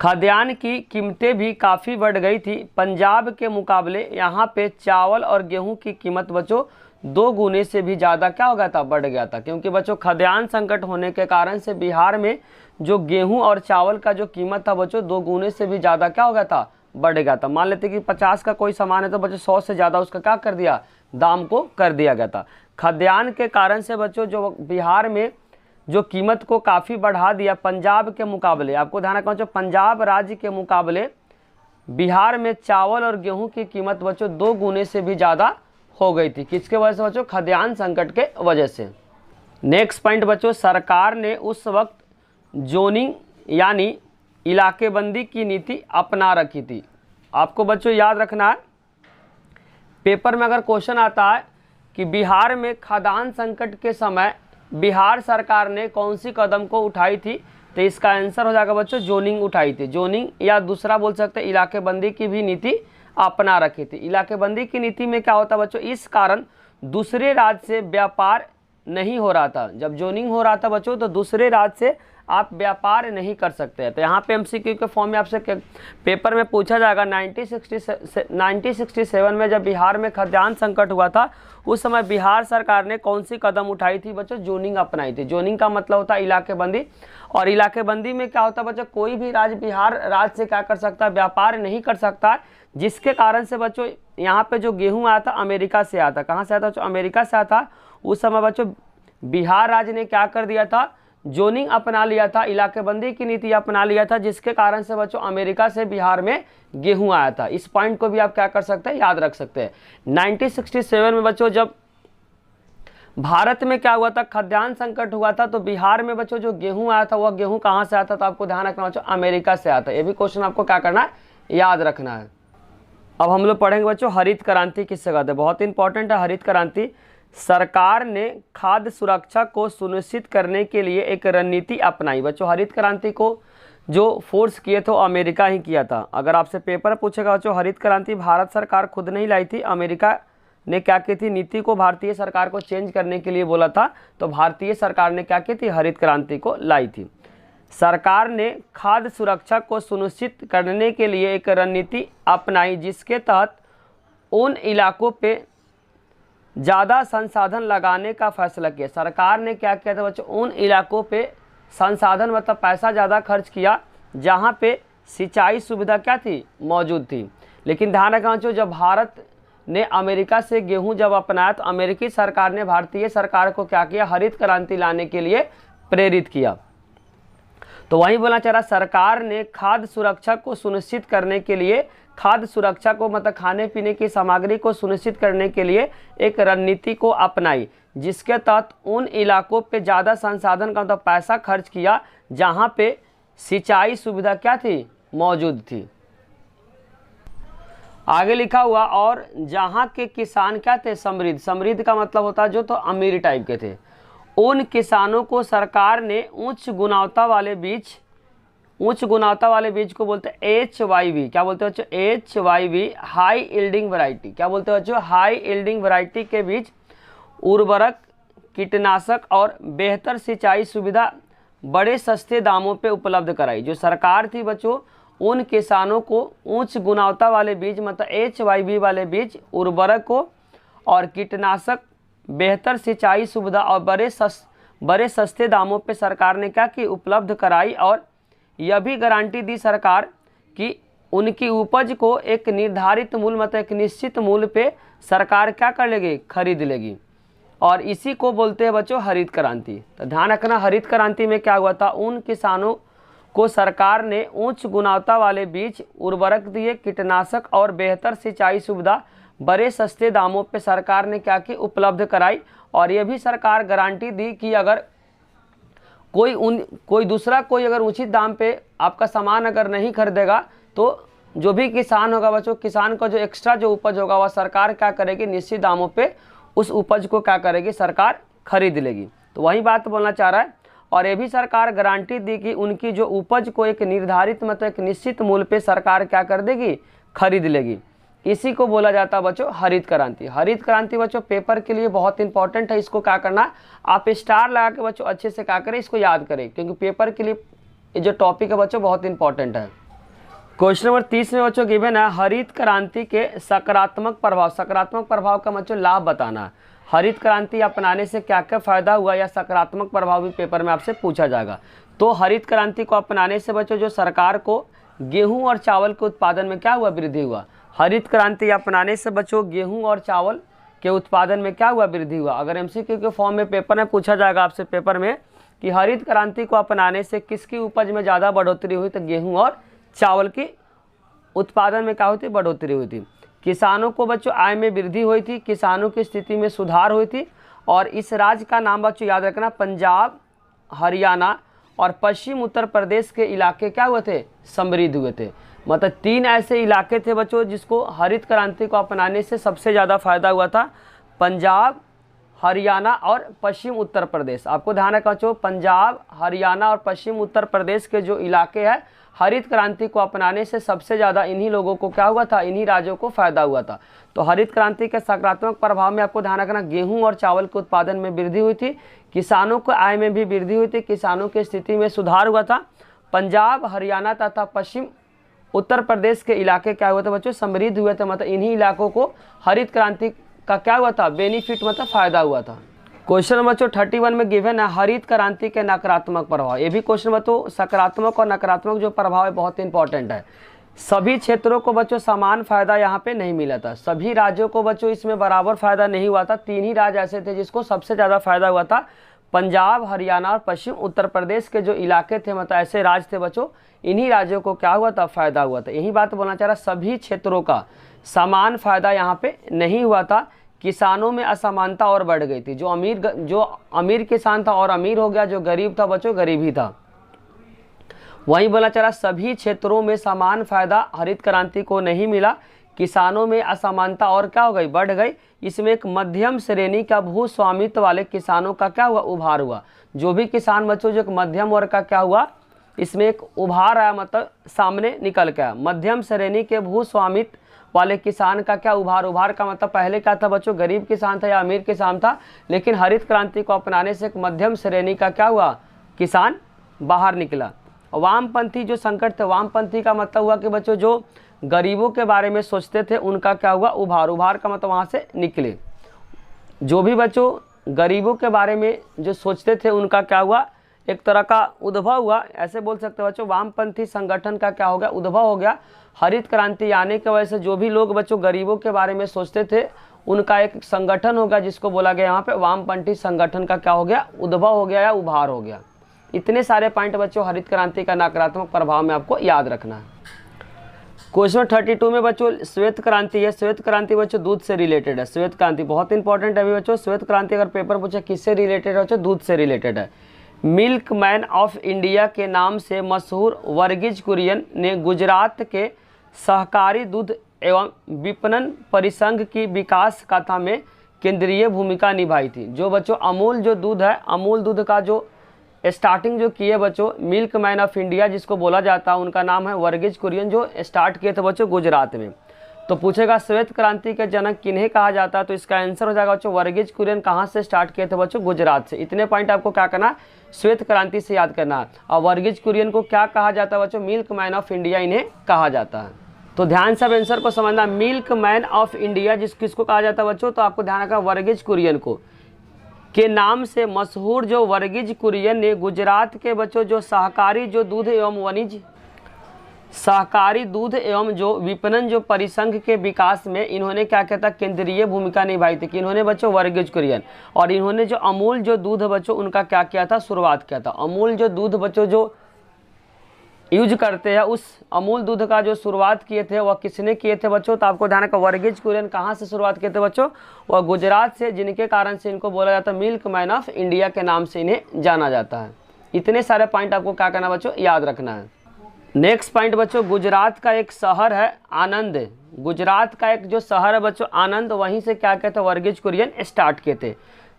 [SPEAKER 1] खाद्यान्न की कीमतें भी काफ़ी बढ़ गई थी। पंजाब के मुकाबले यहाँ पे चावल और गेहूं की कीमत बच्चों 2 गुने से भी ज़्यादा क्या हो गया था, बढ़ गया था, क्योंकि बच्चों खाद्यान्न संकट होने के कारण से बिहार में जो गेहूं और चावल का जो कीमत था बच्चों 2 गुने से भी ज़्यादा क्या हो गया था, बढ़ गया था। मान लेते कि 50 का कोई सामान है तो बच्चों 100 से ज़्यादा उसका क्या कर दिया, दाम को कर दिया गया था। खाद्यान्न के कारण से बच्चों जो बिहार में जो कीमत को काफ़ी बढ़ा दिया पंजाब के मुकाबले, आपको ध्यान रखना चाहिए, पंजाब राज्य के मुकाबले बिहार में चावल और गेहूं की कीमत बच्चों 2 गुने से भी ज़्यादा हो गई थी। किसके वजह से बच्चों, खाद्यान्न संकट के वजह से। नेक्स्ट पॉइंट बच्चों, सरकार ने उस वक्त जोनिंग यानी इलाकेबंदी की नीति अपना रखी थी। आपको बच्चों याद रखना है, पेपर में अगर क्वेश्चन आता है कि बिहार में खाद्यान्न संकट के समय बिहार सरकार ने कौन सी कदम को उठाई थी, तो इसका आंसर हो जाएगा बच्चों जोनिंग उठाई थी। जोनिंग या दूसरा बोल सकते हैं इलाकेबंदी की भी नीति अपना रखी थी। इलाकेबंदी की नीति में क्या होता बच्चों, इस कारण दूसरे राज्य से व्यापार नहीं हो रहा था। जब जोनिंग हो रहा था बच्चों तो दूसरे राज्य से आप व्यापार नहीं कर सकते हैं। तो यहाँ पे एमसीक्यू के फॉर्म में आपसे पेपर में पूछा जाएगा 1967 में जब बिहार में खाद्यान्न संकट हुआ था उस समय बिहार सरकार ने कौन सी कदम उठाई थी बच्चों, जोनिंग अपनाई थी। जोनिंग का मतलब होता है इलाकेबंदी, और इलाकेबंदी में क्या होता है बच्चों, कोई भी राज्य बिहार राज्य से क्या कर सकता है, व्यापार नहीं कर सकता, जिसके कारण से बच्चों यहाँ पे जो गेहूँ आया था अमेरिका से आया था। कहाँ से आया था बच्चों, अमेरिका से आया था। उस समय बच्चों बिहार राज्य ने क्या कर दिया था, जोनिंग अपना लिया था, इलाकेबंदी की नीति अपना लिया था, जिसके कारण से बच्चों अमेरिका से बिहार में गेहूं आया था। इस पॉइंट को भी आप क्या कर सकते हैं, याद रख सकते हैं। 1967 में बच्चों जब भारत में क्या हुआ था, खाद्यान्न संकट हुआ था, तो बिहार में बच्चों जो गेहूं आया था वह गेहूं कहां से आया था, तो आपको ध्यान रखना बच्चों अमेरिका से आया था। ये भी क्वेश्चन आपको क्या करना है, याद रखना है। अब हम लोग पढ़ेंगे बच्चों हरित क्रांति किससे कहते हैं, बहुत इंपॉर्टेंट है हरित क्रांति। सरकार ने खाद्य सुरक्षा को सुनिश्चित करने के लिए एक रणनीति अपनाई। बच्चों हरित क्रांति को जो फोर्स किए थे अमेरिका ही किया था। अगर आपसे पेपर पूछेगा बच्चों हरित क्रांति भारत सरकार खुद नहीं लाई थी, अमेरिका ने क्या की थी, नीति को भारतीय सरकार को चेंज करने के लिए बोला था, तो भारतीय सरकार ने क्या की थी, हरित क्रांति को लाई थी। सरकार ने खाद्य सुरक्षा को सुनिश्चित करने के लिए एक रणनीति अपनाई जिसके तहत उन इलाकों पे ज़्यादा संसाधन लगाने का फैसला किया। सरकार ने क्या किया था बच्चों, उन इलाकों पे संसाधन मतलब पैसा ज़्यादा खर्च किया जहाँ पे सिंचाई सुविधा क्या थी, मौजूद थी। लेकिन ध्यान रखना बच्चों, जब भारत ने अमेरिका से गेहूं जब अपनाया तो अमेरिकी सरकार ने भारतीय सरकार को क्या किया, हरित क्रांति लाने के लिए प्रेरित किया। तो वही बोलना चाह रहा, सरकार ने खाद्य सुरक्षा को सुनिश्चित करने के लिए, खाद्य सुरक्षा को मतलब खाने पीने की सामग्री को सुनिश्चित करने के लिए एक रणनीति को अपनाई, जिसके तहत उन इलाकों पे ज़्यादा संसाधन का मतलब पैसा खर्च किया जहाँ पे सिंचाई सुविधा क्या थी, मौजूद थी। आगे लिखा हुआ, और जहाँ के किसान क्या थे, समृद्ध, समृद्ध का मतलब होता है जो तो अमीर टाइप के थे, उन किसानों को सरकार ने उच्च गुणवत्ता वाले बीज, उच्च गुणवत्ता वाले बीज को बोलते हैं HYV, क्या बोलते हैं बच्चों, HYV, हाई यील्डिंग वैरायटी, क्या बोलते हैं बच्चों, हाई यील्डिंग वैरायटी के बीज, उर्वरक, कीटनाशक और बेहतर सिंचाई सुविधा बड़े सस्ते दामों पे उपलब्ध कराई। जो सरकार थी बच्चों, उन किसानों को उच्च गुणवत्ता वाले बीज मतलब HYV वाले बीज, उर्वरक को और कीटनाशक, बेहतर सिंचाई सुविधा और बड़े सस्ते दामों पे सरकार ने क्या की, उपलब्ध कराई। और यह भी गारंटी दी सरकार कि उनकी उपज को एक निर्धारित मूल्य मतलब एक निश्चित मूल्य पे सरकार क्या कर लेगी, खरीद लेगी। और इसी को बोलते हैं बच्चों हरित क्रांति। तो ध्यान रखना, हरित क्रांति में क्या हुआ था, उन किसानों को सरकार ने उच्च गुणवत्ता वाले बीज, उर्वरक दिए, कीटनाशक और बेहतर सिंचाई सुविधा बड़े सस्ते दामों पे सरकार ने क्या की, उपलब्ध कराई। और ये भी सरकार गारंटी दी कि अगर कोई दूसरा कोई अगर उचित दाम पे आपका सामान अगर नहीं खरीदेगा तो जो भी किसान होगा बच्चों, किसान का जो एक्स्ट्रा जो उपज होगा वह सरकार क्या करेगी, निश्चित दामों पे उस उपज को क्या करेगी, सरकार खरीद लेगी। तो वही बात बोलना चाह रहा है। और ये भी सरकार गारंटी दी कि उनकी जो उपज को एक निर्धारित मतलब एक निश्चित मूल्य पे सरकार क्या कर देगी, खरीद लेगी। इसी को बोला जाता है बच्चों हरित क्रांति। हरित क्रांति बच्चों पेपर के लिए बहुत इंपॉर्टेंट है, इसको क्या करना, आप स्टार लगा के बच्चों अच्छे से क्या करें, इसको याद करें, क्योंकि पेपर के लिए ये जो टॉपिक है बच्चों बहुत इंपॉर्टेंट है। क्वेश्चन नंबर 30 में बच्चों गिवन है, हरित क्रांति के सकारात्मक प्रभाव। सकारात्मक प्रभाव का बच्चों लाभ बताना। हरित क्रांति अपनाने से क्या क्या फायदा हुआ या सकारात्मक प्रभाव भी पेपर में आपसे पूछा जाएगा। तो हरित क्रांति को अपनाने से बच्चों जो सरकार को गेहूं और चावल के उत्पादन में क्या हुआ, वृद्धि हुआ। हरित क्रांति अपनाने से बच्चों गेहूं और चावल के उत्पादन में क्या हुआ, वृद्धि हुआ। अगर MCQ के फॉर्म में पेपर में पूछा जाएगा आपसे पेपर में कि हरित क्रांति को अपनाने से किसकी उपज में ज़्यादा बढ़ोतरी हुई, तो गेहूँ और चावल की उत्पादन में क्या होती, बढ़ोतरी हुई थी। किसानों को बच्चों आय में वृद्धि हुई थी, किसानों की स्थिति में सुधार हुई थी। और इस राज्य का नाम बच्चों याद रखना, पंजाब, हरियाणा और पश्चिम उत्तर प्रदेश के इलाके क्या हुए थे, समृद्ध हुए थे। मतलब 3 ऐसे इलाके थे बच्चों जिसको हरित क्रांति को अपनाने से सबसे ज़्यादा फायदा हुआ था, पंजाब, हरियाणा और पश्चिम उत्तर प्रदेश। आपको ध्यान रखना बच्चों, पंजाब, हरियाणा और पश्चिम उत्तर प्रदेश के जो इलाके हैं, हरित क्रांति को अपनाने से सबसे ज़्यादा इन्हीं लोगों को क्या हुआ था, इन्हीं राज्यों को फायदा हुआ था। तो हरित क्रांति के सकारात्मक प्रभाव में आपको ध्यान रखना, गेहूं और चावल के उत्पादन में वृद्धि हुई थी, किसानों को आय में भी वृद्धि हुई थी, किसानों की स्थिति में सुधार हुआ था। पंजाब, हरियाणा तथा पश्चिम उत्तर प्रदेश के इलाके क्या हुए थे बच्चों, समृद्ध हुए थे। मतलब इन्हीं इलाकों को हरित क्रांति का क्या हुआ था, बेनिफिट मतलब फायदा हुआ था। क्वेश्चन नंबर 31 में गिवन है, हरित क्रांति के नकारात्मक प्रभाव। ये भी क्वेश्चन बच्चों सकारात्मक और नकारात्मक जो प्रभाव है बहुत इंपॉर्टेंट है। सभी क्षेत्रों को बच्चों समान फायदा यहाँ पे नहीं मिला था, सभी राज्यों को बच्चों इसमें बराबर फायदा नहीं हुआ था। 3 ही राज्य ऐसे थे जिसको सबसे ज़्यादा फायदा हुआ था, पंजाब, हरियाणा और पश्चिम उत्तर प्रदेश के जो इलाके थे, मतलब ऐसे राज्य थे बच्चों, इन्हीं राज्यों को क्या हुआ था, फायदा हुआ था। यही बात बोलना चाह रहा, सभी क्षेत्रों का समान फायदा यहाँ पे नहीं हुआ था। किसानों में असमानता और बढ़ गई थी, जो अमीर किसान था और अमीर हो गया, जो गरीब था बच्चों गरीब ही था। वहीं बोला चला सभी क्षेत्रों में समान फायदा हरित क्रांति को नहीं मिला, किसानों में असमानता और क्या हो गई, बढ़ गई। इसमें एक मध्यम श्रेणी का भू स्वामित्व वाले किसानों का क्या हुआ, उभार हुआ। जो भी किसान बच्चों जो एक मध्यम वर्ग का क्या हुआ, इसमें एक उभार आया, मतलब सामने निकल के आया। मध्यम श्रेणी के भू स्वामित्व वाले किसान का क्या उभार, उभार का मतलब पहले क्या था बच्चों, गरीब किसान था या अमीर किसान था, लेकिन हरित क्रांति को अपनाने से एक मध्यम श्रेणी का क्या हुआ, किसान बाहर निकला। वामपंथी जो संकट थे, वामपंथी का मतलब हुआ कि बच्चों जो गरीबों के बारे में सोचते थे उनका क्या हुआ, उभार, उभार का मतलब वहाँ से निकले। जो भी बच्चों गरीबों के बारे में जो सोचते थे उनका क्या हुआ, एक तरह का उद्भव हुआ, ऐसे बोल सकते हो बच्चों। वामपंथी संगठन का क्या हो गया, उद्भव हो गया। हरित क्रांति आने की वजह से जो भी लोग बच्चों गरीबों के बारे में सोचते थे उनका एक संगठन होगा जिसको बोला गया यहाँ पे वामपंथी संगठन का क्या हो गया, उद्भव हो गया या उभार हो गया। इतने सारे पॉइंट बच्चों हरित क्रांति का नकारात्मक प्रभाव में आपको याद रखना है। क्वेश्चन 32 में बच्चों श्वेत क्रांति है। श्वेत क्रांति बच्चों दूध से रिलेटेड है। श्वेत क्रांति बहुत इंपॉर्टेंट है अभी बच्चों। श्वेत क्रांति अगर पेपर पूछे किससे रिलेटेड है बच्चों, दूध से रिलेटेड है। मिल्क मैन ऑफ इंडिया के नाम से मशहूर वर्गीज कुरियन ने गुजरात के सहकारी दूध एवं विपणन परिसंघ की विकास कथा में केंद्रीय भूमिका निभाई थी। जो बच्चों अमूल जो दूध है, अमूल दूध का जो स्टार्टिंग जो किए बच्चों मिल्क मैन ऑफ इंडिया जिसको बोला जाता है, उनका नाम है वर्गीज कुरियन, जो स्टार्ट किए थे बच्चों गुजरात में। तो पूछेगा श्वेत क्रांति के जनक किन्हें कहा जाता है, तो इसका आंसर हो जाएगा बच्चों वर्गीज कुरियन कहाँ से स्टार्ट किए थे बच्चों, गुजरात से। इतने पॉइंट आपको क्या करना है, श्वेत क्रांति से याद करना है। और वर्गीज कुरियन को क्या कहा जाता है बच्चों, मिल्क मैन ऑफ इंडिया इन्हें कहा जाता है। तो ध्यान से आंसर को समझना, मिल्क मैन ऑफ इंडिया किसको कहा जाता है बच्चों, तो आपको ध्यान रखना वर्गीज कुरियन को के नाम से मशहूर जो वर्गीज कुरियन ने गुजरात के बच्चों जो सहकारी जो दूध एवं वाणिज्य सहकारी दूध एवं जो विपणन जो परिसंघ के विकास में इन्होंने क्या कहता केंद्रीय भूमिका निभाई थी कि इन्होंने बच्चों वर्गीज कुरियन। और इन्होंने जो अमूल जो दूध बच्चों उनका क्या किया था, शुरुआत किया था। अमूल जो दूध बच्चों जो यूज करते हैं, उस अमूल दूध का जो शुरुआत किए थे वह किसने किए थे बच्चों, तो आपको ध्यान रखना वर्गीज कुरियन कहाँ से शुरुआत किए थे बच्चों, वह गुजरात से, जिनके कारण से इनको बोला जाता है मिल्क मैन ऑफ इंडिया के नाम से इन्हें जाना जाता है। इतने सारे पॉइंट आपको क्या करना बच्चों, याद रखना है। नेक्स्ट पॉइंट बच्चों, गुजरात का एक शहर है आनंद। गुजरात का एक जो शहर है बच्चों आनंद, वहीं से क्या कहते हैं वर्गीज कुरियन स्टार्ट किए थे।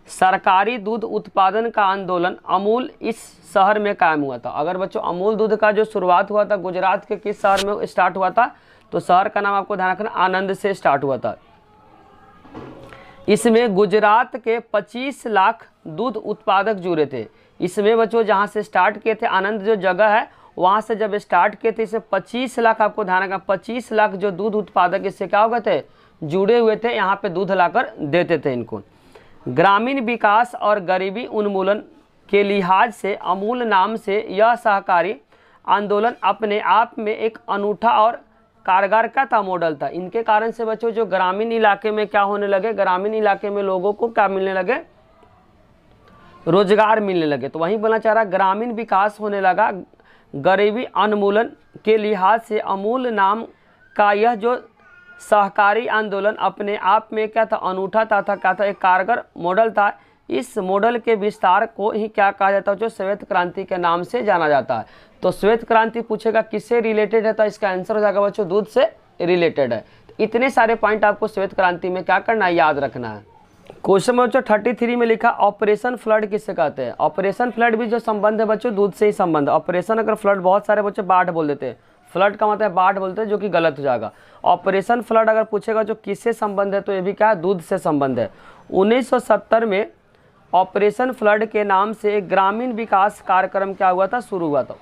[SPEAKER 1] सरकारी दूध उत्पादन का आंदोलन अमूल इस शहर में कायम हुआ था। अगर बच्चों अमूल दूध का जो शुरुआत हुआ था गुजरात के किस शहर में स्टार्ट हुआ था, तो शहर का नाम आपको ध्यान रखना आनंद से स्टार्ट हुआ था। इसमें गुजरात के 25 लाख दूध उत्पादक जुड़े थे। इसमें बच्चों जहाँ से स्टार्ट किए थे, आनंद जो जगह है वहाँ से जब स्टार्ट किए थे, इससे 25 लाख आपको ध्यान रखना 25 लाख जो दूध उत्पादक इससे क्या हो गए थे, जुड़े हुए थे, यहाँ पे दूध लाकर देते थे इनको। ग्रामीण विकास और गरीबी उन्मूलन के लिहाज से अमूल नाम से यह सहकारी आंदोलन अपने आप में एक अनूठा और कारगर का था, मॉडल था। इनके कारण से बच्चों जो ग्रामीण इलाके में क्या होने लगे, ग्रामीण इलाके में लोगों को क्या मिलने लगे, रोजगार मिलने लगे। तो वहीं बोलना चाह रहा ग्रामीण विकास होने लगा, गरीबी उन्मूलन के लिहाज से अमूल नाम का यह जो सहकारी आंदोलन अपने आप में क्या था, अनूठा था, क्या था, एक कारगर मॉडल था। इस मॉडल के विस्तार को ही क्या कहा जाता है, जो श्वेत क्रांति के नाम से जाना जाता है। तो श्वेत क्रांति पूछेगा किससे रिलेटेड है, तो इसका आंसर हो जाएगा बच्चों दूध से रिलेटेड है। इतने सारे पॉइंट आपको श्वेत क्रांति में क्या करना है, याद रखना है। क्वेश्चन बच्चों 33 में लिखा ऑपरेशन फ्लड किससे कहते हैं। ऑपरेशन फ्लड भी जो संबंध है बच्चों दूध से ही संबंध है। ऑपरेशन अगर फ्लड बहुत सारे बच्चे बाढ़ बोल देते हैं, फ्लड का मतलब बाढ़ बोलते हैं, जो कि गलत हो जाएगा। ऑपरेशन फ्लड अगर पूछेगा जो किससे संबंध है, तो ये भी क्या है, दूध से संबंध है। 1970 में ऑपरेशन फ्लड के नाम से एक ग्रामीण विकास कार्यक्रम क्या हुआ था, शुरू हुआ था।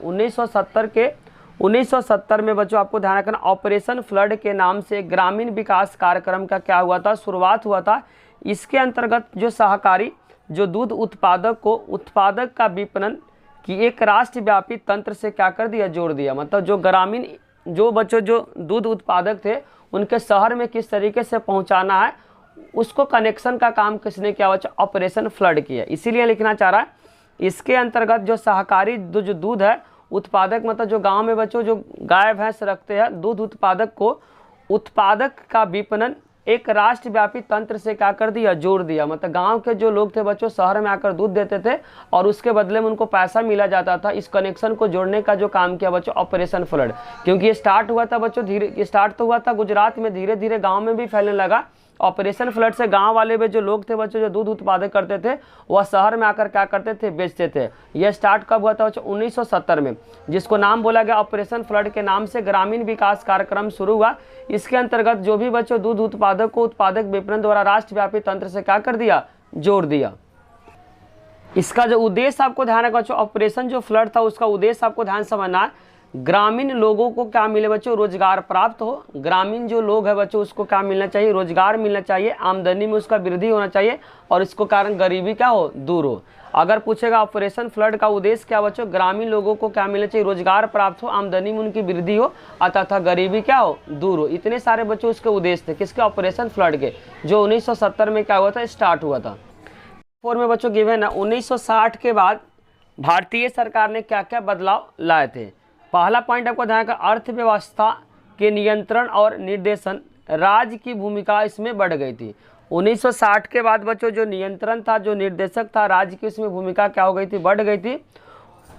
[SPEAKER 1] 1970 में बच्चों आपको ध्यान रखना ऑपरेशन फ्लड के नाम से ग्रामीण विकास कार्यक्रम का क्या हुआ था, शुरुआत हुआ था। इसके अंतर्गत जो सहकारी जो दूध उत्पादक को उत्पादक का विपणन की एक राष्ट्रव्यापी तंत्र से क्या कर दिया, जोड़ दिया। मतलब जो ग्रामीण जो बच्चों जो दूध उत्पादक थे उनके शहर में किस तरीके से पहुंचाना है, उसको कनेक्शन का काम किसने किया बच्चों, ऑपरेशन फ्लड किया। इसीलिए लिखना चाह रहा है इसके अंतर्गत जो सहकारी जो दूध है उत्पादक, मतलब जो गांव में बच्चों जो गाय भैंस रखते हैं, दूध उत्पादक को उत्पादक का विपणन एक राष्ट्रव्यापी तंत्र से क्या कर दिया, जोड़ दिया। मतलब गांव के जो लोग थे बच्चों शहर में आकर दूध देते थे और उसके बदले में उनको पैसा मिला जाता था। इस कनेक्शन को जोड़ने का जो काम किया बच्चों ऑपरेशन फ्लड, क्योंकि ये स्टार्ट हुआ था बच्चों धीरे स्टार्ट तो हुआ था गुजरात में, धीरे धीरे गाँव में भी फैलने लगा। ऑपरेशन फ्लड से गांव वाले में जो लोग थे बच्चों जो दूध उत्पादक करते थे वह शहर में आकर क्या करते थे, बेचते थे। यह स्टार्ट कब हुआ था बच्चों, 1970 में, जिसको नाम बोला गया ऑपरेशन फ्लड के नाम से ग्रामीण विकास कार्यक्रम शुरू हुआ। इसके अंतर्गत जो भी बच्चों दूध उत्पादक को उत्पादक विपणन द्वारा राष्ट्रव्यापी तंत्र से क्या कर दिया, जोड़ दिया। इसका जो उद्देश्य आपको ध्यान रखना बच्चों, ऑपरेशन जो फ्लड था उसका उद्देश्य आपको ध्यान समझना, ग्रामीण लोगों को क्या मिले बच्चों, रोजगार प्राप्त हो। ग्रामीण जो लोग है बच्चों उसको क्या मिलना चाहिए, रोजगार मिलना चाहिए, आमदनी में उसका वृद्धि होना चाहिए और इसको कारण गरीबी क्या हो, दूर हो। अगर पूछेगा ऑपरेशन फ्लड का उद्देश्य क्या बच्चों, ग्रामीण लोगों को क्या मिलना चाहिए, रोजगार प्राप्त हो, आमदनी में उनकी वृद्धि हो तथा गरीबी क्या हो, दूर हो। इतने सारे बच्चों उसके उद्देश्य थे, किसके, ऑपरेशन फ्लड के, जो 1970 में क्या हुआ था, स्टार्ट हुआ था। 4 में बच्चों गिवन है 1960 के बाद भारतीय सरकार ने क्या क्या बदलाव लाए थे। पहला पॉइंट आपको ध्यान का, अर्थव्यवस्था के नियंत्रण और निर्देशन, राज्य की भूमिका इसमें बढ़ गई थी। 1960 के बाद बच्चों जो नियंत्रण था, जो निर्देशक था राज्य की, उसमें भूमिका क्या हो गई थी, बढ़ गई थी।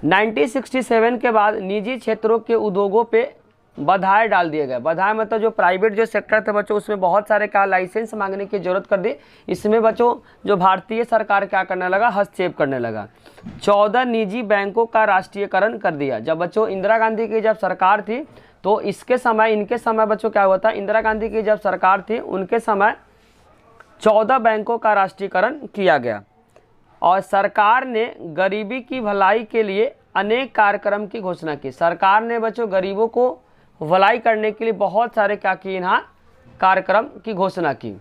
[SPEAKER 1] 1967 के बाद निजी क्षेत्रों के उद्योगों पे बाधाएं डाल दिए गए। बाधाएं मतलब जो प्राइवेट जो सेक्टर थे बच्चों, उसमें बहुत सारे क्या लाइसेंस मांगने की जरूरत कर दी। इसमें बच्चों जो भारतीय सरकार क्या करने लगा, हस्तक्षेप करने लगा। 14 निजी बैंकों का राष्ट्रीयकरण कर दिया। जब बच्चों इंदिरा गांधी की जब सरकार थी तो इनके समय बच्चों क्या हुआ था, इंदिरा गांधी की जब सरकार थी उनके समय 14 बैंकों का राष्ट्रीयकरण किया गया। और सरकार ने गरीबी की भलाई के लिए अनेक कार्यक्रम की घोषणा की। सरकार ने बच्चों गरीबों को भलाई करने के लिए बहुत सारे क्या किए, यहाँ कार्यक्रम की घोषणा की।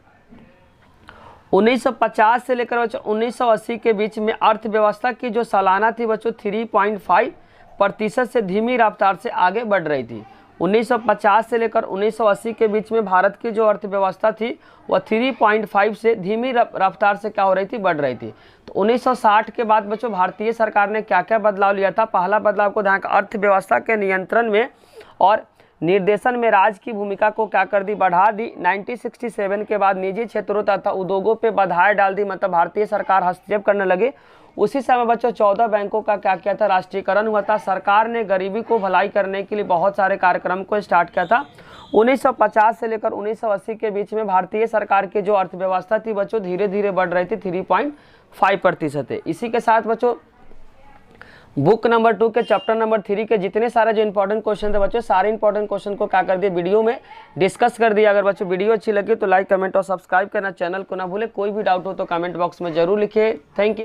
[SPEAKER 1] 1950 से लेकर बच्चों 1980 के बीच में अर्थव्यवस्था की जो सालाना थी बच्चों 3.5% से धीमी रफ्तार से आगे बढ़ रही थी। 1950 से लेकर 1980 के बीच में भारत की जो अर्थव्यवस्था थी वह 3.5 से धीमी रफ्तार से क्या हो रही थी, बढ़ रही थी। तो 1960 के बाद बच्चों भारतीय सरकार ने क्या क्या बदलाव लिया था। पहला बदलाव को ध्यान, अर्थव्यवस्था के नियंत्रण में और निर्देशन में राज्य की भूमिका को क्या कर दी, बढ़ा दी। 1967 के बाद निजी क्षेत्रों तथा उद्योगों पे बाधाएं डाल दी, मतलब भारतीय सरकार हस्तक्षेप करने लगे। उसी समय बच्चों 14 बैंकों का क्या किया था, राष्ट्रीयकरण हुआ था। सरकार ने गरीबी को भलाई करने के लिए बहुत सारे कार्यक्रम को स्टार्ट किया था। 1950 से लेकर 1980 के बीच में भारतीय सरकार की जो अर्थव्यवस्था थी बच्चों धीरे धीरे बढ़ रही थी, 3.5% है। इसी के साथ बच्चों बुक नंबर 2 के चैप्टर नंबर 3 के जितने सारे जो इंपॉर्टेंट क्वेश्चन थे बच्चों, सारे इंपॉर्टेंट क्वेश्चन को क्या कर दिए, वीडियो में डिस्कस कर दिया। अगर बच्चों वीडियो अच्छी लगी तो लाइक, कमेंट और सब्सक्राइब करना, चैनल को ना भूले। कोई भी डाउट हो तो कमेंट बॉक्स में जरूर लिखिए। Thank you.